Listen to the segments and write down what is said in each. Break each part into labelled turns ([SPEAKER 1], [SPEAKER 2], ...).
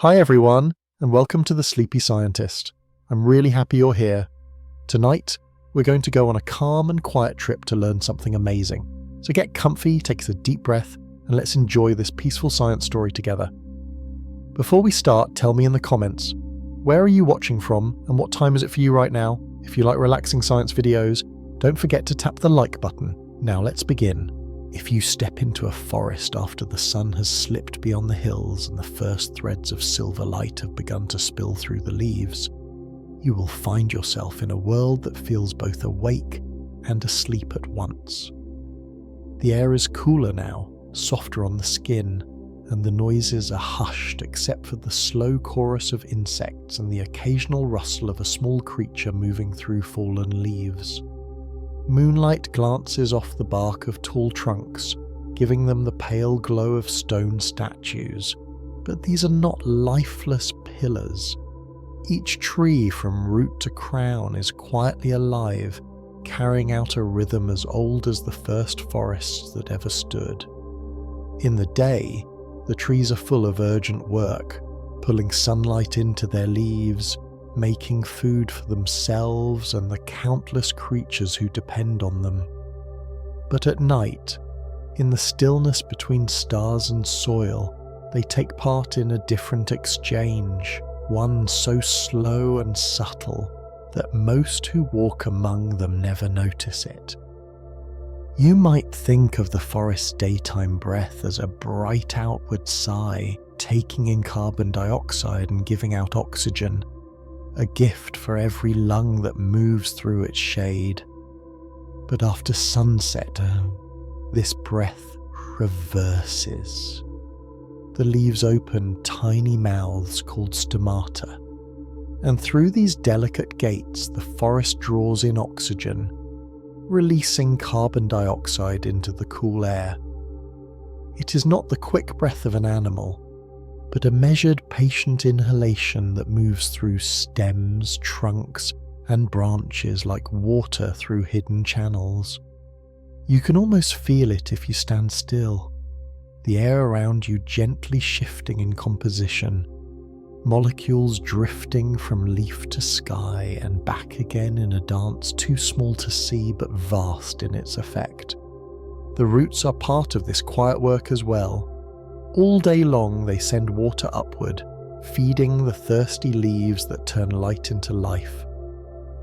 [SPEAKER 1] Hi everyone, and welcome to The Sleepy Scientist. I'm really happy you're here. Tonight, we're going to go on a calm and quiet trip to learn something amazing. So get comfy, take a deep breath, and let's enjoy this peaceful science story together. Before we start, tell me in the comments, where are you watching from and what time is it for you right now? If you like relaxing science videos, don't forget to tap the like button. Now let's begin. If you step into a forest after the sun has slipped beyond the hills and the first threads of silver light have begun to spill through the leaves, you will find yourself in a world that feels both awake and asleep at once. The air is cooler now, softer on the skin, and the noises are hushed except for the slow chorus of insects and the occasional rustle of a small creature moving through fallen leaves. Moonlight glances off the bark of tall trunks, giving them the pale glow of stone statues, but these are not lifeless pillars. Each tree from root to crown is quietly alive, carrying out a rhythm as old as the first forests that ever stood. In the day, the trees are full of urgent work, pulling sunlight into their leaves, making food for themselves and the countless creatures who depend on them. But at night, in the stillness between stars and soil, they take part in a different exchange, one so slow and subtle that most who walk among them never notice it. You might think of the forest's daytime breath as a bright outward sigh, taking in carbon dioxide and giving out oxygen, a gift for every lung that moves through its shade. But after sunset, this breath reverses. The leaves open tiny mouths called stomata, and through these delicate gates the forest draws in oxygen, releasing carbon dioxide into the cool air. It is not the quick breath of an animal, but a measured, patient inhalation that moves through stems, trunks, and branches like water through hidden channels. You can almost feel it if you stand still, the air around you gently shifting in composition, molecules drifting from leaf to sky and back again in a dance too small to see but vast in its effect. The roots are part of this quiet work as well. All day long they send water upward, feeding the thirsty leaves that turn light into life.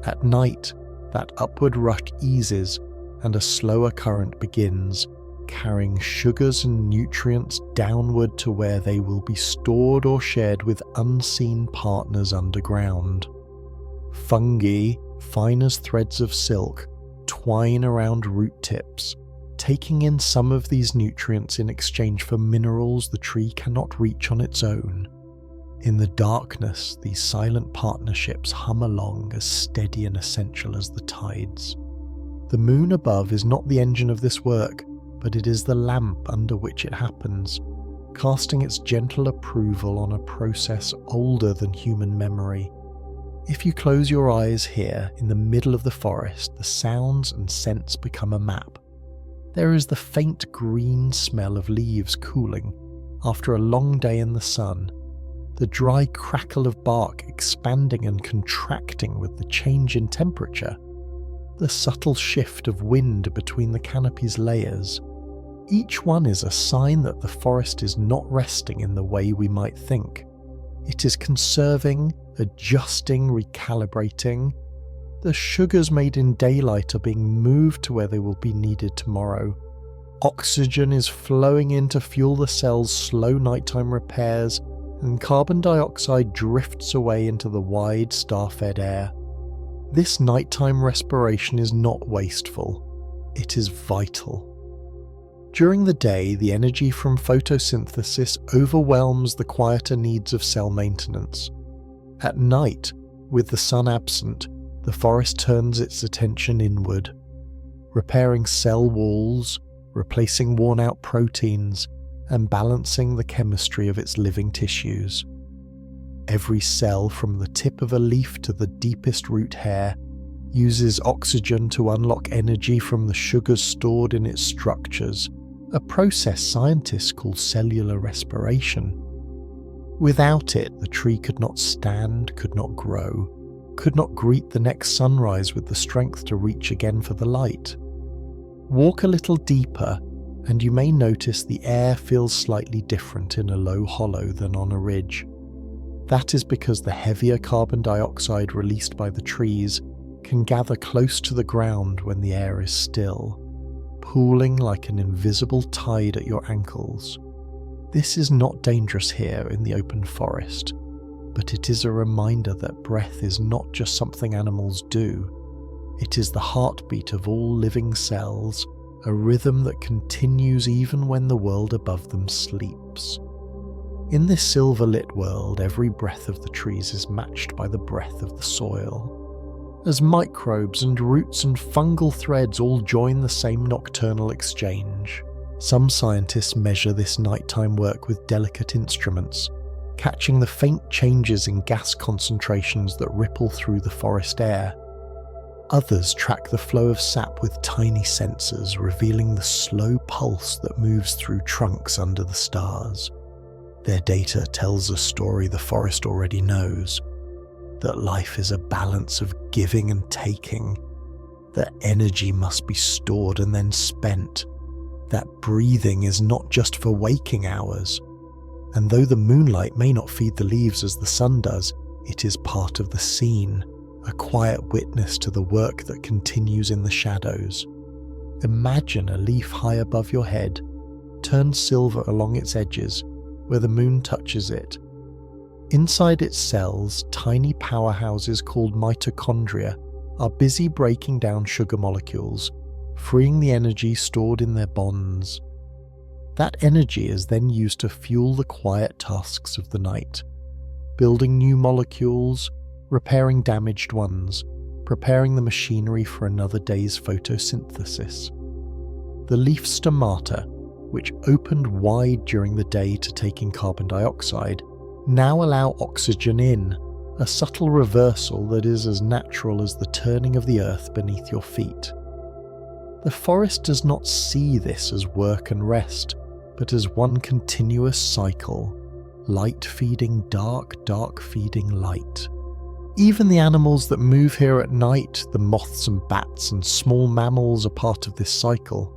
[SPEAKER 1] At night, that upward rush eases and a slower current begins, carrying sugars and nutrients downward to where they will be stored or shared with unseen partners underground. Fungi, fine as threads of silk, twine around root tips, taking in some of these nutrients in exchange for minerals the tree cannot reach on its own. In the darkness, these silent partnerships hum along as steady and essential as the tides. The moon above is not the engine of this work, but it is the lamp under which it happens, casting its gentle approval on a process older than human memory. If you close your eyes here, in the middle of the forest, the sounds and scents become a map. There is the faint green smell of leaves cooling after a long day in the sun, the dry crackle of bark expanding and contracting with the change in temperature, the subtle shift of wind between the canopy's layers. Each one is a sign that the forest is not resting in the way we might think. It is conserving, adjusting, recalibrating. The sugars made in daylight are being moved to where they will be needed tomorrow. Oxygen is flowing in to fuel the cell's slow nighttime repairs, and carbon dioxide drifts away into the wide, star-fed air. This nighttime respiration is not wasteful. It is vital. During the day, the energy from photosynthesis overwhelms the quieter needs of cell maintenance. At night, with the sun absent, the forest turns its attention inward, repairing cell walls, replacing worn-out proteins, and balancing the chemistry of its living tissues. Every cell, from the tip of a leaf to the deepest root hair, uses oxygen to unlock energy from the sugars stored in its structures, a process scientists call cellular respiration. Without it, the tree could not stand, could not grow, could not greet the next sunrise with the strength to reach again for the light. Walk a little deeper, and you may notice the air feels slightly different in a low hollow than on a ridge. That is because the heavier carbon dioxide released by the trees can gather close to the ground when the air is still, pooling like an invisible tide at your ankles. This is not dangerous here in the open forest, but it is a reminder that breath is not just something animals do. It is the heartbeat of all living cells, a rhythm that continues even when the world above them sleeps. In this silver-lit world, every breath of the trees is matched by the breath of the soil. As microbes and roots and fungal threads all join the same nocturnal exchange, some scientists measure this nighttime work with delicate instruments, catching the faint changes in gas concentrations that ripple through the forest air. Others track the flow of sap with tiny sensors, revealing the slow pulse that moves through trunks under the stars. Their data tells a story the forest already knows, that life is a balance of giving and taking, that energy must be stored and then spent, that breathing is not just for waking hours, and though the moonlight may not feed the leaves as the sun does, it is part of the scene, a quiet witness to the work that continues in the shadows. Imagine a leaf high above your head, turned silver along its edges, where the moon touches it. Inside its cells, tiny powerhouses called mitochondria are busy breaking down sugar molecules, freeing the energy stored in their bonds. That energy is then used to fuel the quiet tasks of the night, building new molecules, repairing damaged ones, preparing the machinery for another day's photosynthesis. The leaf stomata, which opened wide during the day to take in carbon dioxide, now allow oxygen in, a subtle reversal that is as natural as the turning of the earth beneath your feet. The forest does not see this as work and rest, but as one continuous cycle, light feeding dark, dark feeding light. Even the animals that move here at night, the moths and bats and small mammals, are part of this cycle.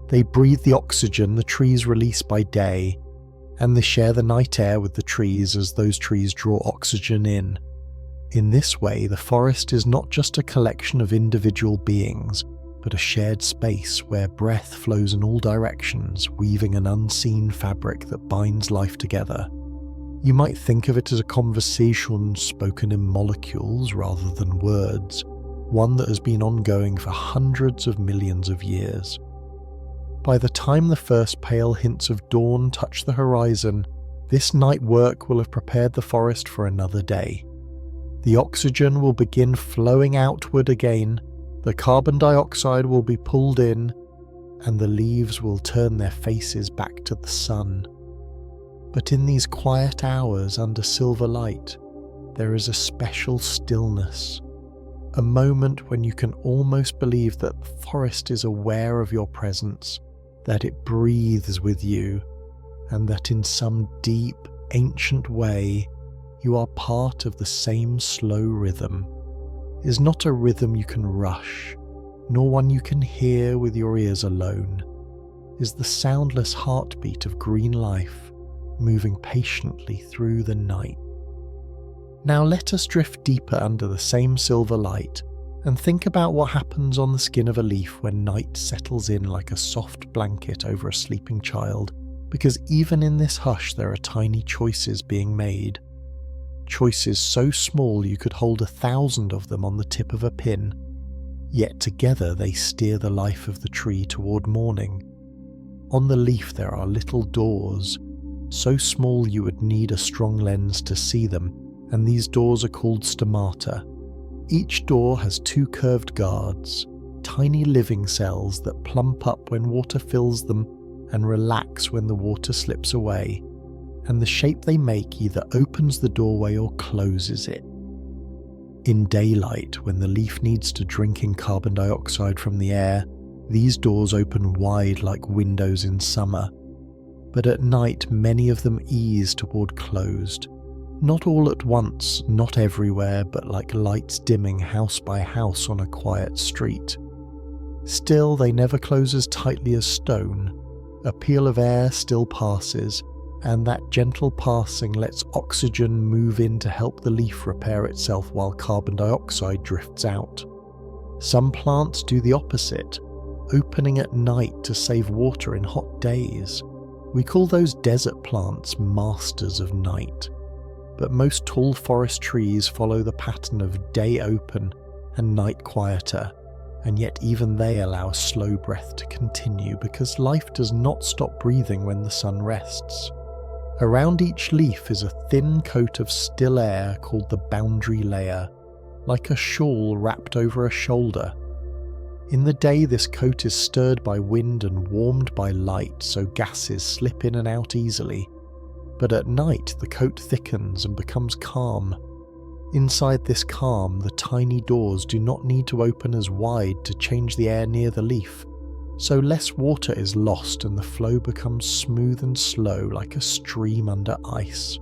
[SPEAKER 1] They breathe the oxygen the trees release by day, and they share the night air with the trees as those trees draw oxygen in. In this way, the forest is not just a collection of individual beings, but a shared space where breath flows in all directions, weaving an unseen fabric that binds life together. You might think of it as a conversation spoken in molecules rather than words, one that has been ongoing for hundreds of millions of years. By the time the first pale hints of dawn touch the horizon, this night work will have prepared the forest for another day. The oxygen will begin flowing outward again, the carbon dioxide will be pulled in, and the leaves will turn their faces back to the sun. But in these quiet hours under silver light, there is a special stillness, a moment when you can almost believe that the forest is aware of your presence, that it breathes with you, and that in some deep, ancient way, you are part of the same slow rhythm. It is not a rhythm you can rush, nor one you can hear with your ears alone. It is the soundless heartbeat of green life, moving patiently through the night. Now let us drift deeper under the same silver light, and think about what happens on the skin of a leaf when night settles in like a soft blanket over a sleeping child, because even in this hush there are tiny choices being made. Choices so small you could hold 1,000 of them on the tip of a pin, yet together they steer the life of the tree toward morning. On the leaf there are little doors, so small you would need a strong lens to see them, and these doors are called stomata. Each door has 2 curved guards, tiny living cells that plump up when water fills them and relax when the water slips away, and the shape they make either opens the doorway or closes it. In daylight, when the leaf needs to drink in carbon dioxide from the air, these doors open wide like windows in summer. but at night many of them ease toward closed. Not all at once, not everywhere, but like lights dimming house by house on a quiet street. Still, they never close as tightly as stone. A peel of air still passes, and that gentle passing lets oxygen move in to help the leaf repair itself while carbon dioxide drifts out. Some plants do the opposite, opening at night to save water in hot days. We call those desert plants masters of night. But most tall forest trees follow the pattern of day open and night quieter, and yet even they allow slow breath to continue because life does not stop breathing when the sun rests. Around each leaf is a thin coat of still air called the boundary layer, like a shawl wrapped over a shoulder. In the day, this coat is stirred by wind and warmed by light, so gases slip in and out easily. But at night, the coat thickens and becomes calm. Inside this calm, the tiny doors do not need to open as wide to change the air near the leaf, so less water is lost and the flow becomes smooth and slow like a stream under ice.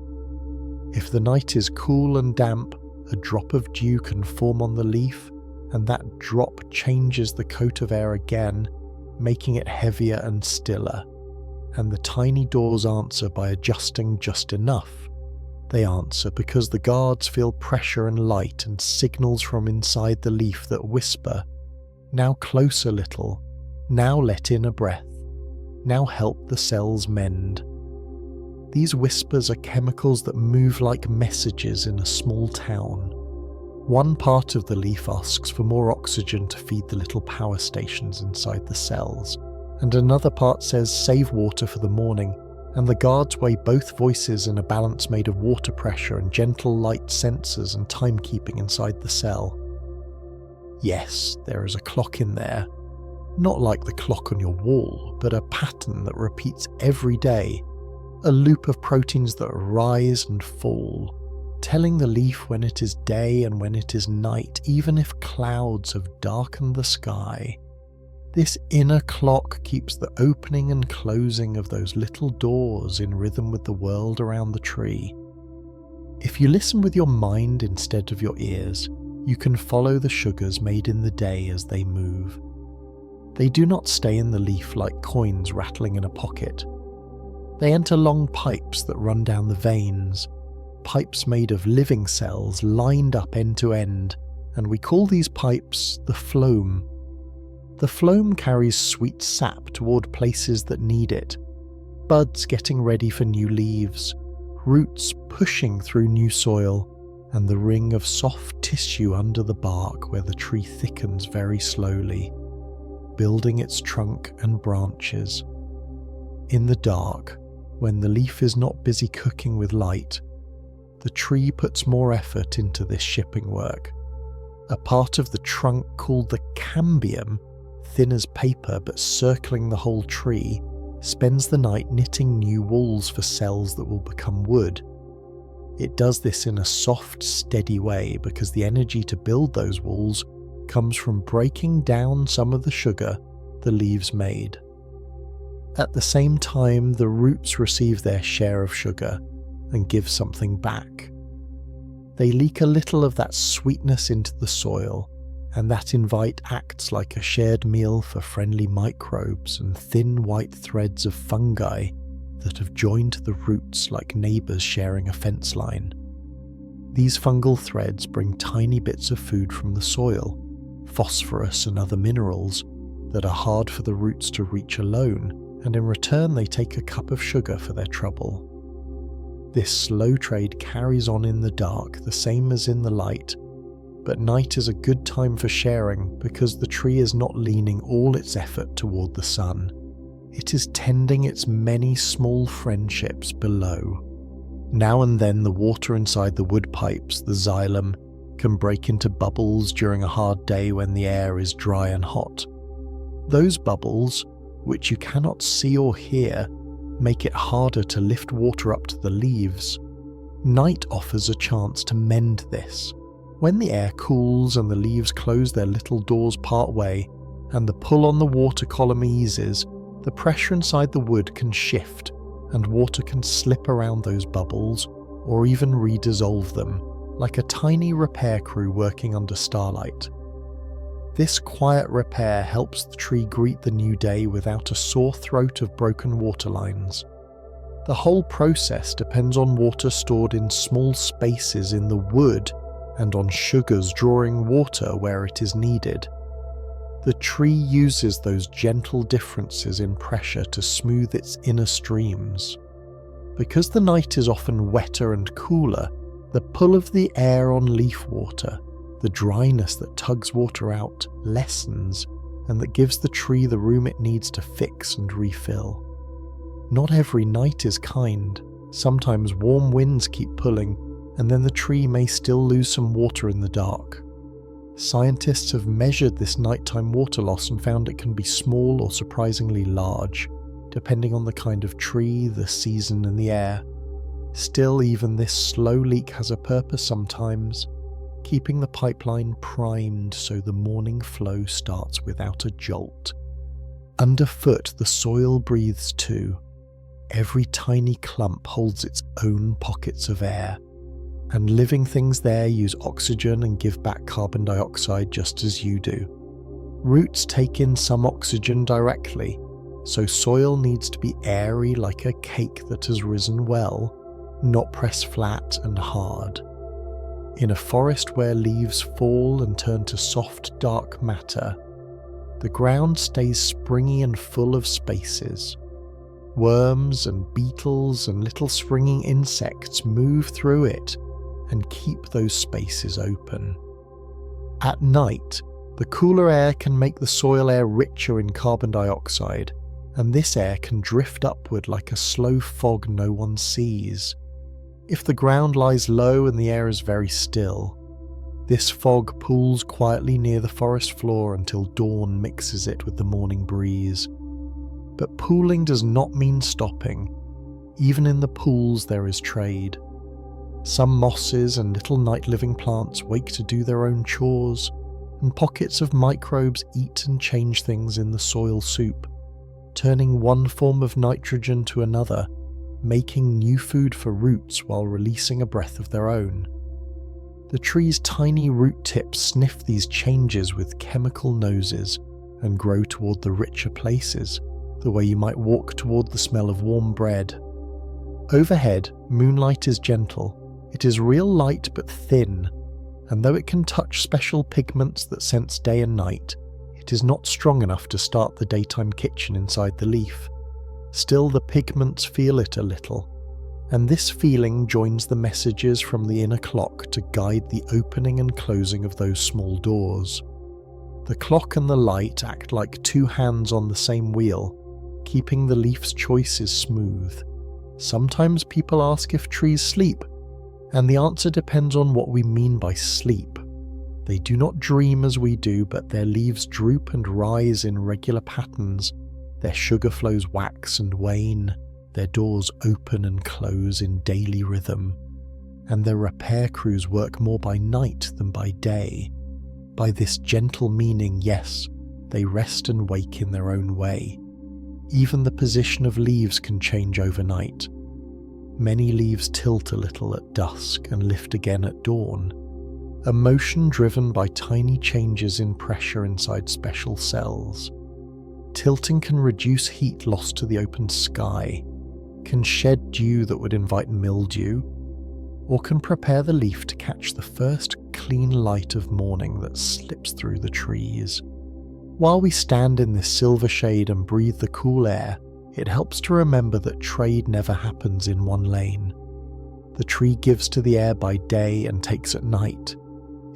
[SPEAKER 1] If the night is cool and damp, a drop of dew can form on the leaf, and that drop changes the coat of air again, making it heavier and stiller. And the tiny doors answer by adjusting just enough. They answer because the guards feel pressure and light and signals from inside the leaf that whisper, "Now close a little, now let in a breath, now help the cells mend." These whispers are chemicals that move like messages in a small town. One part of the leaf asks for more oxygen to feed the little power stations inside the cells, and another part says save water for the morning, and the guards weigh both voices in a balance made of water pressure and gentle light sensors and timekeeping inside the cell. Yes, there is a clock in there. Not like the clock on your wall, but a pattern that repeats every day, a loop of proteins that rise and fall, telling the leaf when it is day and when it is night, even if clouds have darkened the sky. This inner clock keeps the opening and closing of those little doors in rhythm with the world around the tree. If you listen with your mind instead of your ears, you can follow the sugars made in the day as they move. They do not stay in the leaf like coins rattling in a pocket. They enter long pipes that run down the veins, pipes made of living cells lined up end to end, and we call these pipes the phloem. The phloem carries sweet sap toward places that need it, buds getting ready for new leaves, roots pushing through new soil, and the ring of soft tissue under the bark where the tree thickens very slowly, building its trunk and branches. In the dark, when the leaf is not busy cooking with light, the tree puts more effort into this shipping work. A part of the trunk called the cambium, thin as paper but circling the whole tree, spends the night knitting new walls for cells that will become wood. It does this in a soft, steady way because the energy to build those walls comes from breaking down some of the sugar the leaves made. At the same time, the roots receive their share of sugar and give something back. They leak a little of that sweetness into the soil, and that invite acts like a shared meal for friendly microbes and thin white threads of fungi that have joined the roots like neighbours sharing a fence line. These fungal threads bring tiny bits of food from the soil, phosphorus and other minerals that are hard for the roots to reach alone, and in return they take a cup of sugar for their trouble. This slow trade carries on in the dark, the same as in the light, but night is a good time for sharing because the tree is not leaning all its effort toward the sun. It is tending its many small friendships below. Now and then the water inside the wood pipes, the xylem, can break into bubbles during a hard day when the air is dry and hot. Those bubbles, which you cannot see or hear, make it harder to lift water up to the leaves. Night offers a chance to mend this. When the air cools and the leaves close their little doors part way, and the pull on the water column eases, the pressure inside the wood can shift, and water can slip around those bubbles or even redissolve them, like a tiny repair crew working under starlight. This quiet repair helps the tree greet the new day without a sore throat of broken water lines. The whole process depends on water stored in small spaces in the wood and on sugars drawing water where it is needed. The tree uses those gentle differences in pressure to smooth its inner streams. Because the night is often wetter and cooler, the pull of the air on leaf water, the dryness that tugs water out, lessens, and that gives the tree the room it needs to fix and refill. Not every night is kind. Sometimes warm winds keep pulling, and then the tree may still lose some water in the dark. Scientists have measured this nighttime water loss and found it can be small or surprisingly large, depending on the kind of tree, the season, and the air. Still, even this slow leak has a purpose sometimes, keeping the pipeline primed so the morning flow starts without a jolt. Underfoot, the soil breathes too. Every tiny clump holds its own pockets of air, and living things there use oxygen and give back carbon dioxide just as you do. Roots take in some oxygen directly, so soil needs to be airy like a cake that has risen well, not pressed flat and hard. In a forest where leaves fall and turn to soft, dark matter, the ground stays springy and full of spaces. Worms and beetles and little springing insects move through it and keep those spaces open. At night, the cooler air can make the soil air richer in carbon dioxide, and this air can drift upward like a slow fog no one sees. If the ground lies low and the air is very still, this fog pools quietly near the forest floor until dawn mixes it with the morning breeze. But pooling does not mean stopping. Even in the pools there is trade. Some mosses and little night-living plants wake to do their own chores, and pockets of microbes eat and change things in the soil soup, turning one form of nitrogen to another, making new food for roots while releasing a breath of their own. The tree's tiny root tips sniff these changes with chemical noses and grow toward the richer places, the way you might walk toward the smell of warm bread. Overhead, moonlight is gentle. It is real light but thin, and though it can touch special pigments that sense day and night, it is not strong enough to start the daytime kitchen inside the leaf. Still, the pigments feel it a little, and this feeling joins the messages from the inner clock to guide the opening and closing of those small doors. The clock and the light act like two hands on the same wheel, keeping the leaf's choices smooth. Sometimes people ask if trees sleep, and the answer depends on what we mean by sleep. They do not dream as we do, but their leaves droop and rise in regular patterns, their sugar flows wax and wane, their doors open and close in daily rhythm, and their repair crews work more by night than by day. By this gentle meaning, yes, they rest and wake in their own way. Even the position of leaves can change overnight. Many leaves tilt a little at dusk and lift again at dawn, a motion driven by tiny changes in pressure inside special cells. Tilting can reduce heat lost to the open sky, can shed dew that would invite mildew, or can prepare the leaf to catch the first clean light of morning that slips through the trees. While we stand in this silver shade and breathe the cool air, it helps to remember that trade never happens in one lane. The tree gives to the air by day and takes at night.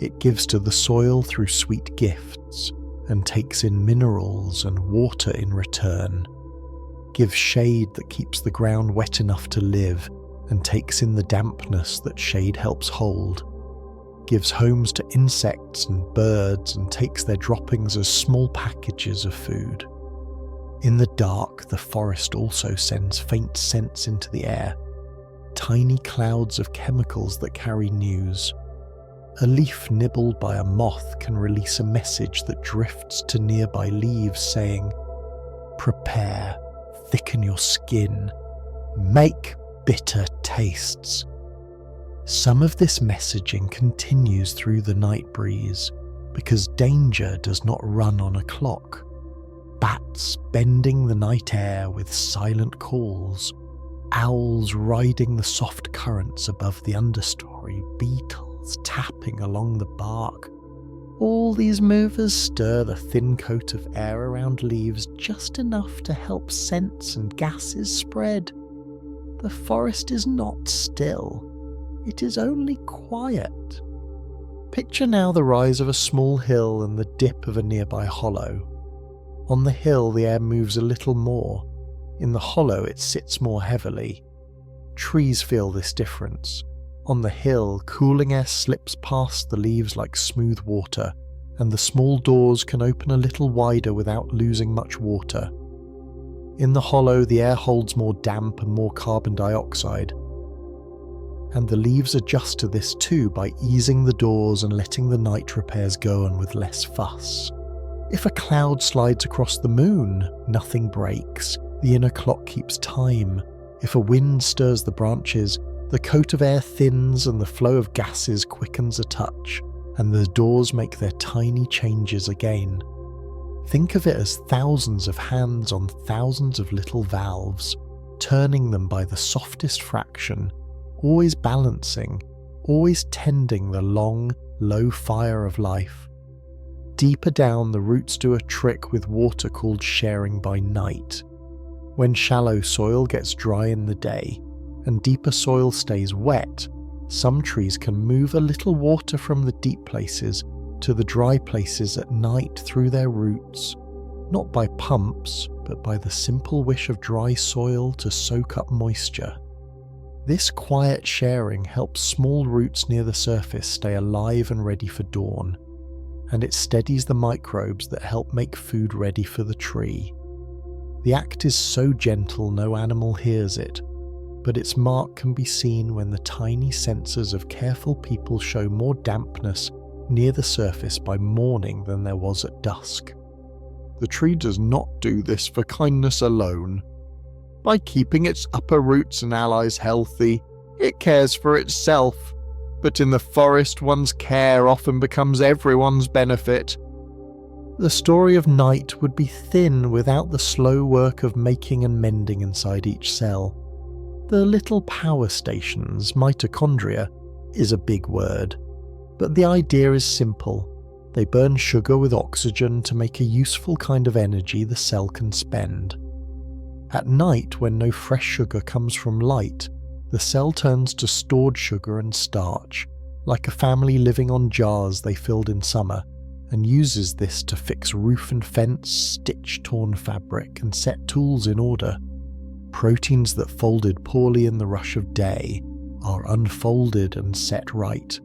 [SPEAKER 1] It gives to the soil through sweet gifts and takes in minerals and water in return. Gives shade that keeps the ground wet enough to live and takes in the dampness that shade helps hold. Gives homes to insects and birds and takes their droppings as small packages of food. In the dark, the forest also sends faint scents into the air, tiny clouds of chemicals that carry news. A leaf nibbled by a moth can release a message that drifts to nearby leaves saying, "Prepare, thicken your skin. make bitter tastes. Some of this messaging continues through the night breeze because danger does not run on a clock. Bats bending the night air with silent calls, owls riding the soft currents above the understory, beetles tapping along the bark. All these movers stir the thin coat of air around leaves just enough to help scents and gases spread. The forest is not still. It is only quiet. Picture now the rise of a small hill and the dip of a nearby hollow. On the hill the air moves a little more. In the hollow it sits more heavily. Trees feel this difference. On the hill, cooling air slips past the leaves like smooth water, and the small doors can open a little wider without losing much water. In the hollow, the air holds more damp and more carbon dioxide, and the leaves adjust to this too by easing the doors and letting the night repairs go on with less fuss. If a cloud slides across the moon, nothing breaks. The inner clock keeps time. If a wind stirs the branches, the coat of air thins and the flow of gases quickens a touch, and the doors make their tiny changes again. Think of it as thousands of hands on thousands of little valves, turning them by the softest fraction, always balancing, always tending the long, low fire of life. Deeper down, the roots do a trick with water called sharing by night. When shallow soil gets dry in the day, and deeper soil stays wet, some trees can move a little water from the deep places to the dry places at night through their roots, not by pumps, but by the simple wish of dry soil to soak up moisture. This quiet sharing helps small roots near the surface stay alive and ready for dawn, and it steadies the microbes that help make food ready for the tree. The act is so gentle no animal hears it, but its mark can be seen when the tiny sensors of careful people show more dampness near the surface by morning than there was at dusk. The tree does not do this for kindness alone. By keeping its upper roots and allies healthy, it cares for itself. But in the forest, one's care often becomes everyone's benefit. The story of night would be thin without the slow work of making and mending inside each cell. The little power stations, mitochondria, is a big word, but the idea is simple. They burn sugar with oxygen to make a useful kind of energy the cell can spend. At night, when no fresh sugar comes from light, the cell turns to stored sugar and starch, like a family living on jars they filled in summer, and uses this to fix roof and fence, stitch torn fabric, and set tools in order. Proteins that folded poorly in the rush of day are unfolded and set right.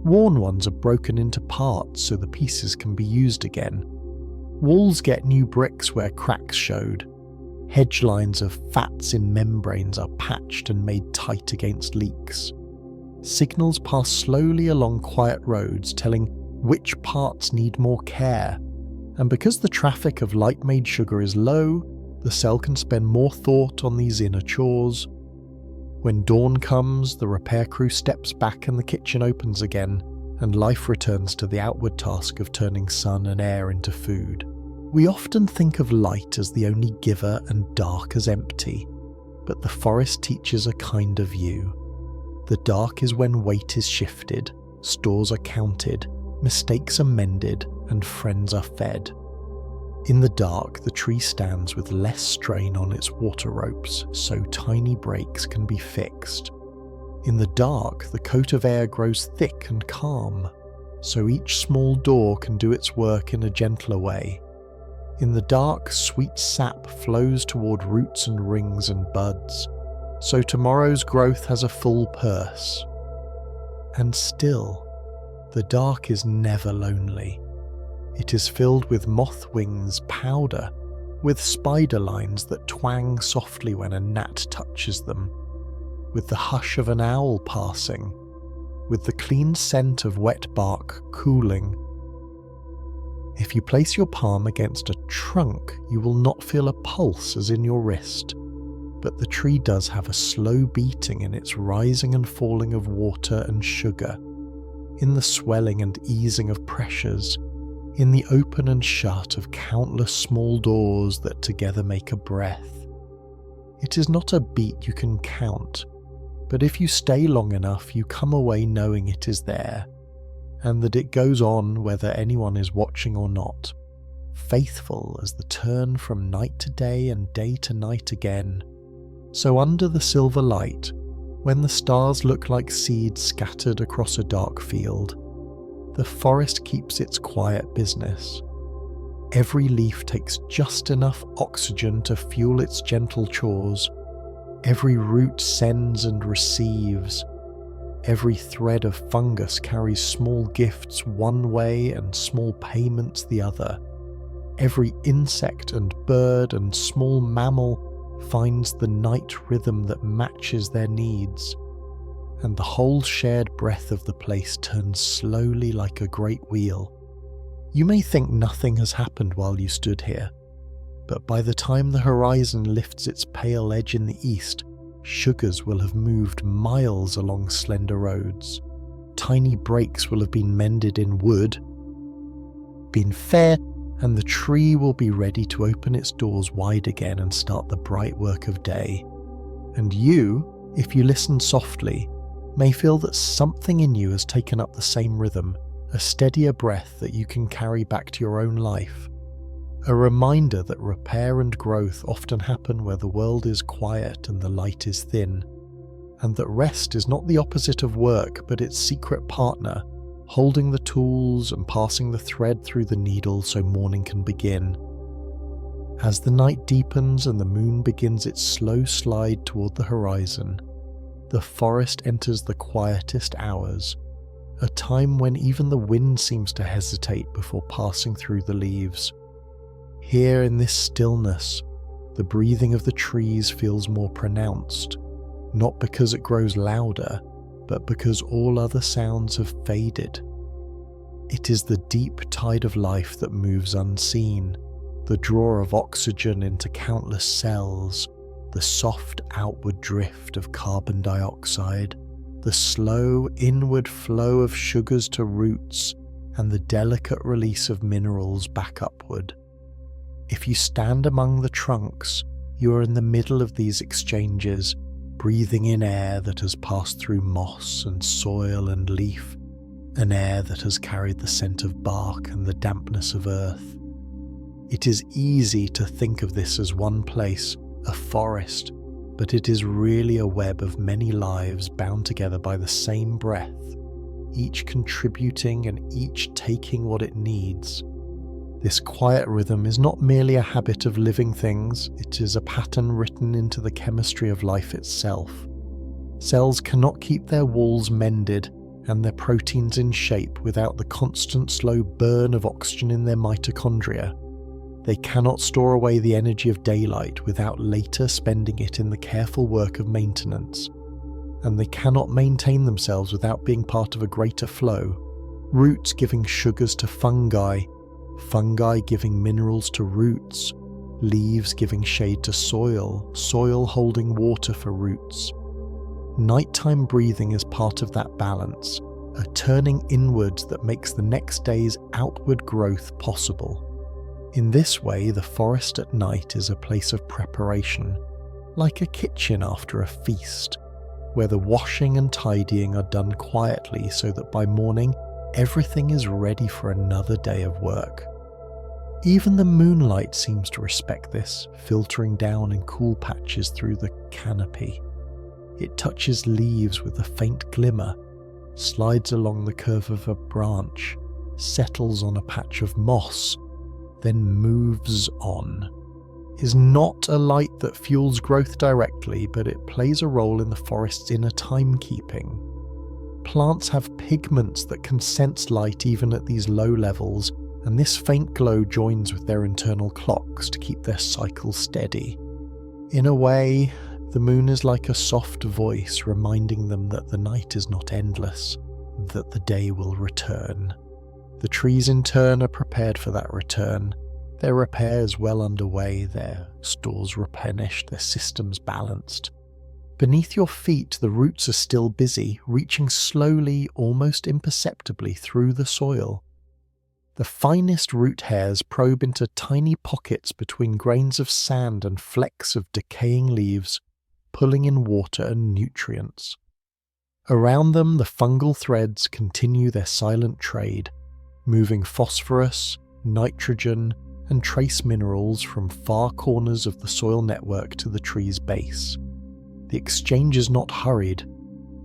[SPEAKER 1] Worn ones are broken into parts so the pieces can be used again. Walls get new bricks where cracks showed. Hedge lines of fats in membranes are patched and made tight against leaks. Signals pass slowly along quiet roads telling which parts need more care, and because the traffic of light-made sugar is low, the cell can spend more thought on these inner chores. When dawn comes, the repair crew steps back and the kitchen opens again, and life returns to the outward task of turning sun and air into food. We often think of light as the only giver and dark as empty, but the forest teaches a kinder view. The dark is when weight is shifted, stores are counted, mistakes are mended, and friends are fed. In the dark, the tree stands with less strain on its water ropes, so tiny breaks can be fixed. In the dark, the coat of air grows thick and calm, so each small door can do its work in a gentler way. In the dark, sweet sap flows toward roots and rings and buds, so tomorrow's growth has a full purse. And still, the dark is never lonely. It is filled with moth wings powder, with spider lines that twang softly when a gnat touches them, with the hush of an owl passing, with the clean scent of wet bark cooling. If you place your palm against a trunk, you will not feel a pulse as in your wrist. but the tree does have a slow beating in its rising and falling of water and sugar, in the swelling and easing of pressures, in the open and shut of countless small doors that together make a breath. It is not a beat you can count, but if you stay long enough, you come away knowing it is there, and that it goes on whether anyone is watching or not, faithful as the turn from night to day and day to night again. So under the silver light, when the stars look like seeds scattered across a dark field, the forest keeps its quiet business. Every leaf takes just enough oxygen to fuel its gentle chores. Every root sends and receives. Every thread of fungus carries small gifts one way and small payments the other. Every insect and bird and small mammal finds the night rhythm that matches their needs, and the whole shared breath of the place turns slowly like a great wheel. You may think nothing has happened while you stood here, but by the time the horizon lifts its pale edge in the east, sugars will have moved miles along slender roads. Tiny breaks will have been mended in wood, been fair, and the tree will be ready to open its doors wide again and start the bright work of day. And you, if you listen softly, may feel that something in you has taken up the same rhythm, a steadier breath that you can carry back to your own life. A reminder that repair and growth often happen where the world is quiet and the light is thin, and that rest is not the opposite of work but its secret partner, holding the tools and passing the thread through the needle so morning can begin. As the night deepens and the moon begins its slow slide toward the horizon, the forest enters the quietest hours, a time when even the wind seems to hesitate before passing through the leaves. Here in this stillness, the breathing of the trees feels more pronounced, not because it grows louder, but because all other sounds have faded. It is the deep tide of life that moves unseen, the draw of oxygen into countless cells, the soft outward drift of carbon dioxide, the slow inward flow of sugars to roots, and the delicate release of minerals back upward. If you stand among the trunks, you are in the middle of these exchanges, breathing in air that has passed through moss and soil and leaf, an air that has carried the scent of bark and the dampness of earth. It is easy to think of this as one place, a forest, but it is really a web of many lives bound together by the same breath, each contributing and each taking what it needs. This quiet rhythm is not merely a habit of living things, it is a pattern written into the chemistry of life itself. Cells cannot keep their walls mended and their proteins in shape without the constant slow burn of oxygen in their mitochondria. They cannot store away the energy of daylight without later spending it in the careful work of maintenance. And they cannot maintain themselves without being part of a greater flow, roots giving sugars to fungi, fungi giving minerals to roots, leaves giving shade to soil, soil holding water for roots. Nighttime breathing is part of that balance, a turning inwards that makes the next day's outward growth possible. In this way, the forest at night is a place of preparation, like a kitchen after a feast, where the washing and tidying are done quietly so that by morning everything is ready for another day of work. Even the moonlight seems to respect this, filtering down in cool patches through the canopy. It touches leaves with a faint glimmer, slides along the curve of a branch, settles on a patch of moss, then moves on. Is not a light that fuels growth directly, but it plays a role in the forest's inner timekeeping. Plants have pigments that can sense light even at these low levels, and this faint glow joins with their internal clocks to keep their cycle steady. In a way, the moon is like a soft voice reminding them that the night is not endless, that the day will return. The trees in turn are prepared for that return. Their repairs well underway, their stores replenished, their systems balanced. Beneath your feet, the roots are still busy, reaching slowly, almost imperceptibly through the soil. The finest root hairs probe into tiny pockets between grains of sand and flecks of decaying leaves, pulling in water and nutrients. Around them, the fungal threads continue their silent trade, moving phosphorus, nitrogen, and trace minerals from far corners of the soil network to the tree's base. The exchange is not hurried.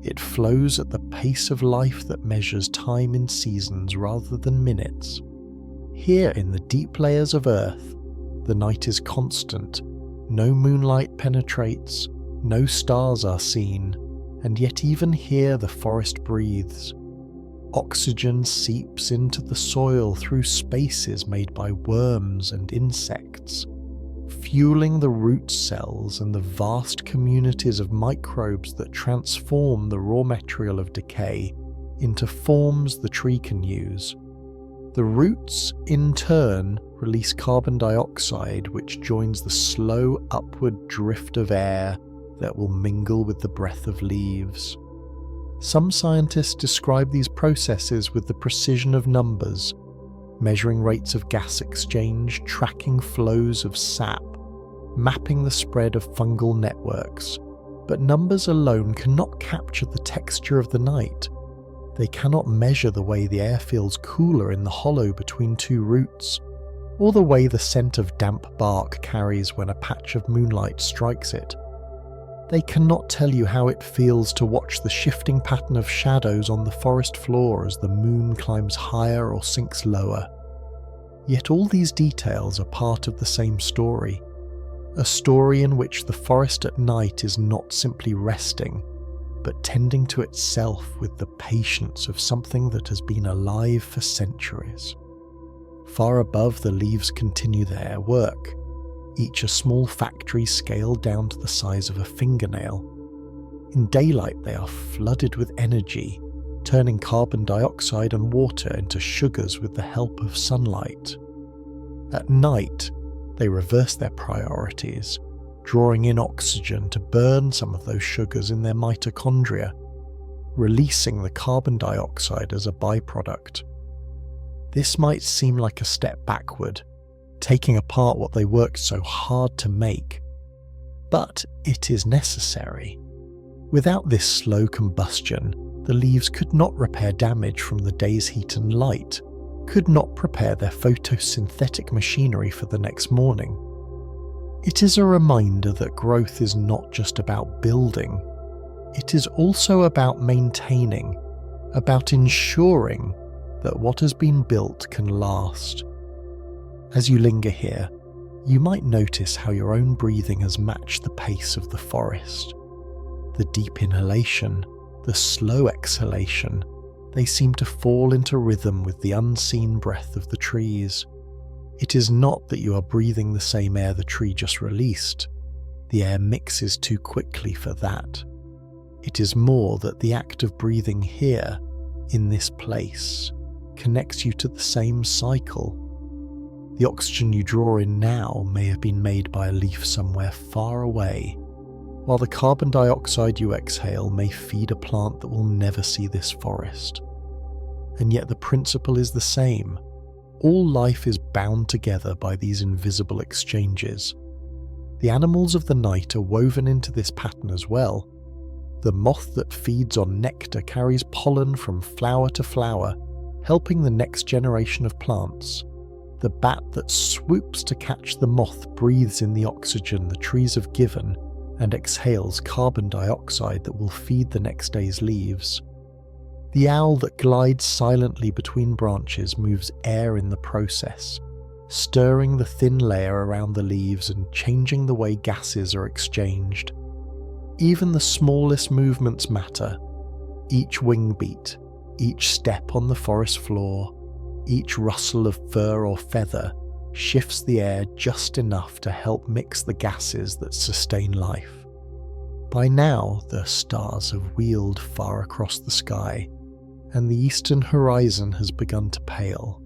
[SPEAKER 1] It flows at the pace of life that measures time in seasons rather than minutes. Here in the deep layers of earth, the night is constant. No moonlight penetrates, no stars are seen, and yet even here the forest breathes. Oxygen seeps into the soil through spaces made by worms and insects, fueling the root cells and the vast communities of microbes that transform the raw material of decay into forms the tree can use. The roots, in turn, release carbon dioxide, which joins the slow upward drift of air that will mingle with the breath of leaves. Some scientists describe these processes with the precision of numbers, measuring rates of gas exchange, tracking flows of sap, mapping the spread of fungal networks. But numbers alone cannot capture the texture of the night. They cannot measure the way the air feels cooler in the hollow between two roots, or the way the scent of damp bark carries when a patch of moonlight strikes it. They cannot tell you how it feels to watch the shifting pattern of shadows on the forest floor as the moon climbs higher or sinks lower. Yet all these details are part of the same story, a story in which the forest at night is not simply resting, but tending to itself with the patience of something that has been alive for centuries. Far above, the leaves continue their work, each a small factory scaled down to the size of a fingernail. In daylight they are flooded with energy, turning carbon dioxide and water into sugars with the help of sunlight. At night, they reverse their priorities, drawing in oxygen to burn some of those sugars in their mitochondria, releasing the carbon dioxide as a byproduct. This might seem like a step backward, taking apart what they worked so hard to make. But it is necessary. Without this slow combustion, the leaves could not repair damage from the day's heat and light, could not prepare their photosynthetic machinery for the next morning. It is a reminder that growth is not just about building. It is also about maintaining, about ensuring that what has been built can last. As you linger here, you might notice how your own breathing has matched the pace of the forest. The deep inhalation, the slow exhalation, they seem to fall into rhythm with the unseen breath of the trees. It is not that you are breathing the same air the tree just released. The air mixes too quickly for that. It is more that the act of breathing here, in this place, connects you to the same cycle. The oxygen you draw in now may have been made by a leaf somewhere far away, while the carbon dioxide you exhale may feed a plant that will never see this forest. And yet the principle is the same. All life is bound together by these invisible exchanges. The animals of the night are woven into this pattern as well. The moth that feeds on nectar carries pollen from flower to flower, helping the next generation of plants. The bat that swoops to catch the moth breathes in the oxygen the trees have given and exhales carbon dioxide that will feed the next day's leaves. The owl that glides silently between branches moves air in the process, stirring the thin layer around the leaves and changing the way gases are exchanged. Even the smallest movements matter. Each wing beat, each step on the forest floor, each rustle of fur or feather shifts the air just enough to help mix the gases that sustain life. By now, the stars have wheeled far across the sky, and the eastern horizon has begun to pale.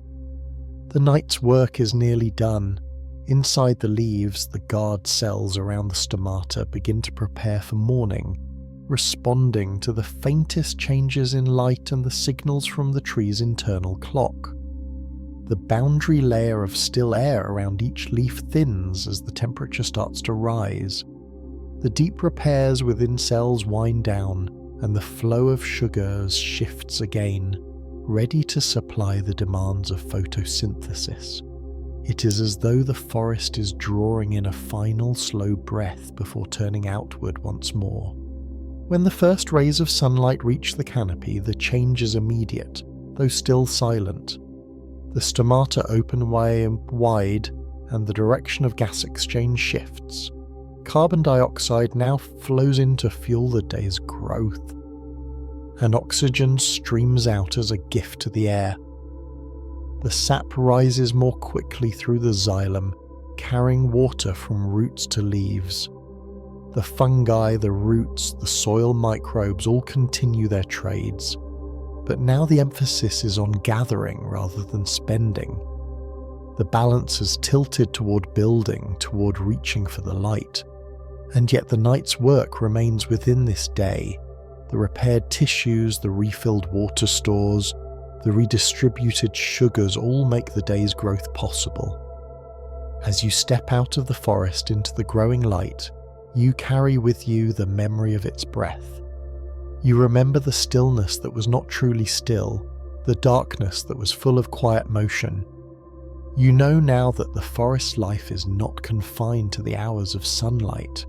[SPEAKER 1] The night's work is nearly done. Inside the leaves, the guard cells around the stomata begin to prepare for morning, responding to the faintest changes in light and the signals from the tree's internal clock. The boundary layer of still air around each leaf thins as the temperature starts to rise. The deep repairs within cells wind down, and the flow of sugars shifts again, ready to supply the demands of photosynthesis. It is as though the forest is drawing in a final slow breath before turning outward once more. When the first rays of sunlight reach the canopy, the change is immediate, though still silent. The stomata open wide, and the direction of gas exchange shifts. Carbon dioxide now flows in to fuel the day's growth, and oxygen streams out as a gift to the air. The sap rises more quickly through the xylem, carrying water from roots to leaves. The fungi, the roots, the soil microbes all continue their trades, but now the emphasis is on gathering rather than spending. The balance is tilted toward building, toward reaching for the light, and yet the night's work remains within this day. The repaired tissues, the refilled water stores, the redistributed sugars all make the day's growth possible. As you step out of the forest into the growing light, you carry with you the memory of its breath. You remember the stillness that was not truly still, the darkness that was full of quiet motion. You know now that the forest life is not confined to the hours of sunlight,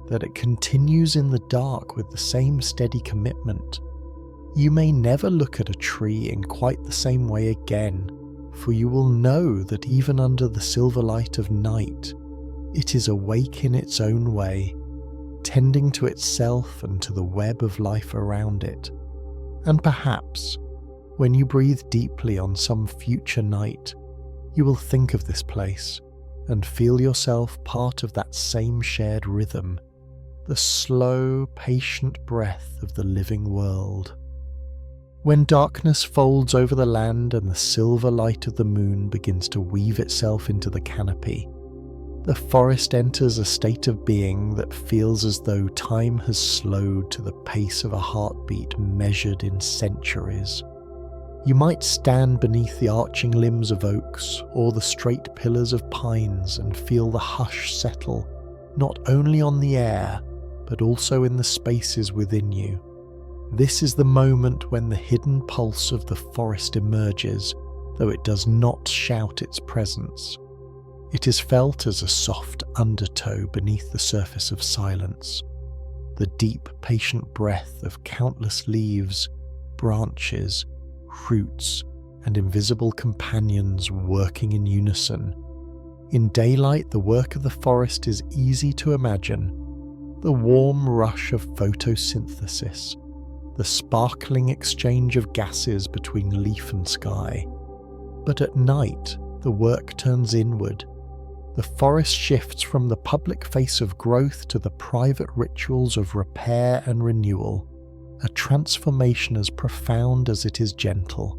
[SPEAKER 1] that it continues in the dark with the same steady commitment. You may never look at a tree in quite the same way again, for you will know that even under the silver light of night, it is awake in its own way, tending to itself and to the web of life around it. And perhaps, when you breathe deeply on some future night, you will think of this place and feel yourself part of that same shared rhythm, the slow, patient breath of the living world. When darkness folds over the land and the silver light of the moon begins to weave itself into the canopy, the forest enters a state of being that feels as though time has slowed to the pace of a heartbeat measured in centuries. You might stand beneath the arching limbs of oaks or the straight pillars of pines and feel the hush settle not only on the air, but also in the spaces within you. This is the moment when the hidden pulse of the forest emerges, though it does not shout its presence. It is felt as a soft undertow beneath the surface of silence, the deep, patient breath of countless leaves, branches, roots, and invisible companions working in unison. In daylight, the work of the forest is easy to imagine. The warm rush of photosynthesis, the sparkling exchange of gases between leaf and sky. But at night, the work turns inward. The forest shifts from the public face of growth to the private rituals of repair and renewal, a transformation as profound as it is gentle.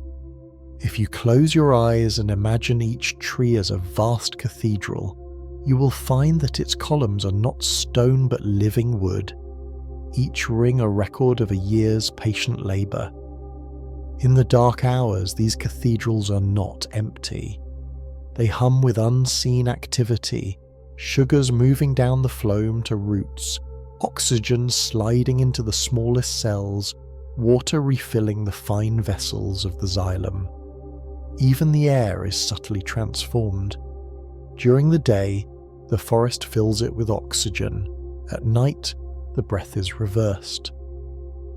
[SPEAKER 1] If you close your eyes and imagine each tree as a vast cathedral, you will find that its columns are not stone but living wood, each ring a record of a year's patient labour. In the dark hours, these cathedrals are not empty. They hum with unseen activity, sugars moving down the phloem to roots, oxygen sliding into the smallest cells, water refilling the fine vessels of the xylem. Even the air is subtly transformed. During the day, the forest fills it with oxygen. At night, the breath is reversed.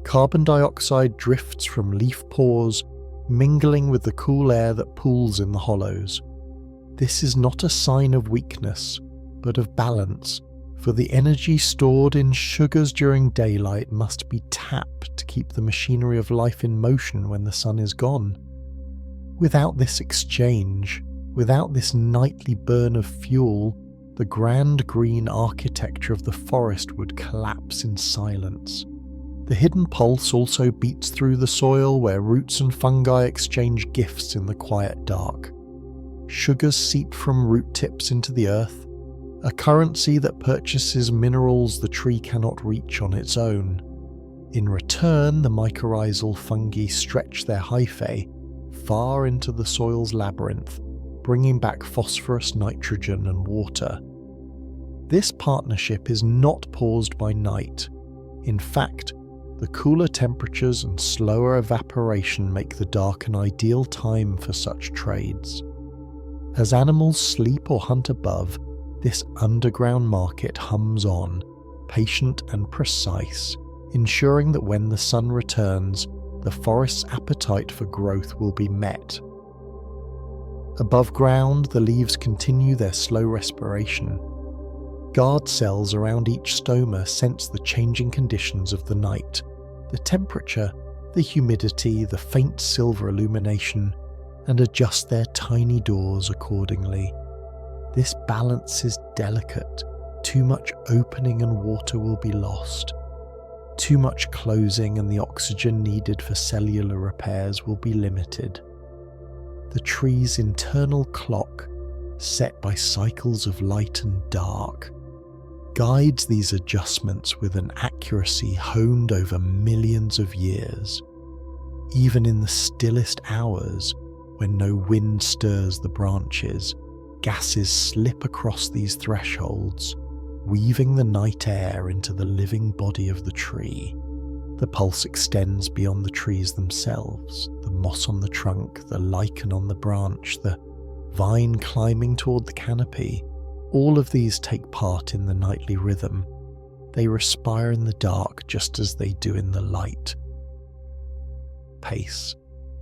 [SPEAKER 1] Carbon dioxide drifts from leaf pores, mingling with the cool air that pools in the hollows. This is not a sign of weakness, but of balance, for the energy stored in sugars during daylight must be tapped to keep the machinery of life in motion when the sun is gone. Without this exchange, without this nightly burn of fuel, the grand green architecture of the forest would collapse in silence. The hidden pulse also beats through the soil where roots and fungi exchange gifts in the quiet dark. Sugars seep from root tips into the earth, a currency that purchases minerals the tree cannot reach on its own. In return, the mycorrhizal fungi stretch their hyphae far into the soil's labyrinth, bringing back phosphorus, nitrogen, and water. This partnership is not paused by night. In fact, the cooler temperatures and slower evaporation make the dark an ideal time for such trades. As animals sleep or hunt above, this underground market hums on, patient and precise, ensuring that when the sun returns, the forest's appetite for growth will be met. Above ground, the leaves continue their slow respiration. Guard cells around each stoma sense the changing conditions of the night, the temperature, the humidity, the faint silver illumination, and adjust their tiny doors accordingly. This balance is delicate. Too much opening and water will be lost. Too much closing and the oxygen needed for cellular repairs will be limited. The tree's internal clock, set by cycles of light and dark, guides these adjustments with an accuracy honed over millions of years. Even in the stillest hours, when no wind stirs the branches, gases slip across these thresholds, weaving the night air into the living body of the tree. The pulse extends beyond the trees themselves, the moss on the trunk, the lichen on the branch, the vine climbing toward the canopy. All of these take part in the nightly rhythm. They respire in the dark just as they do in the light. Pace.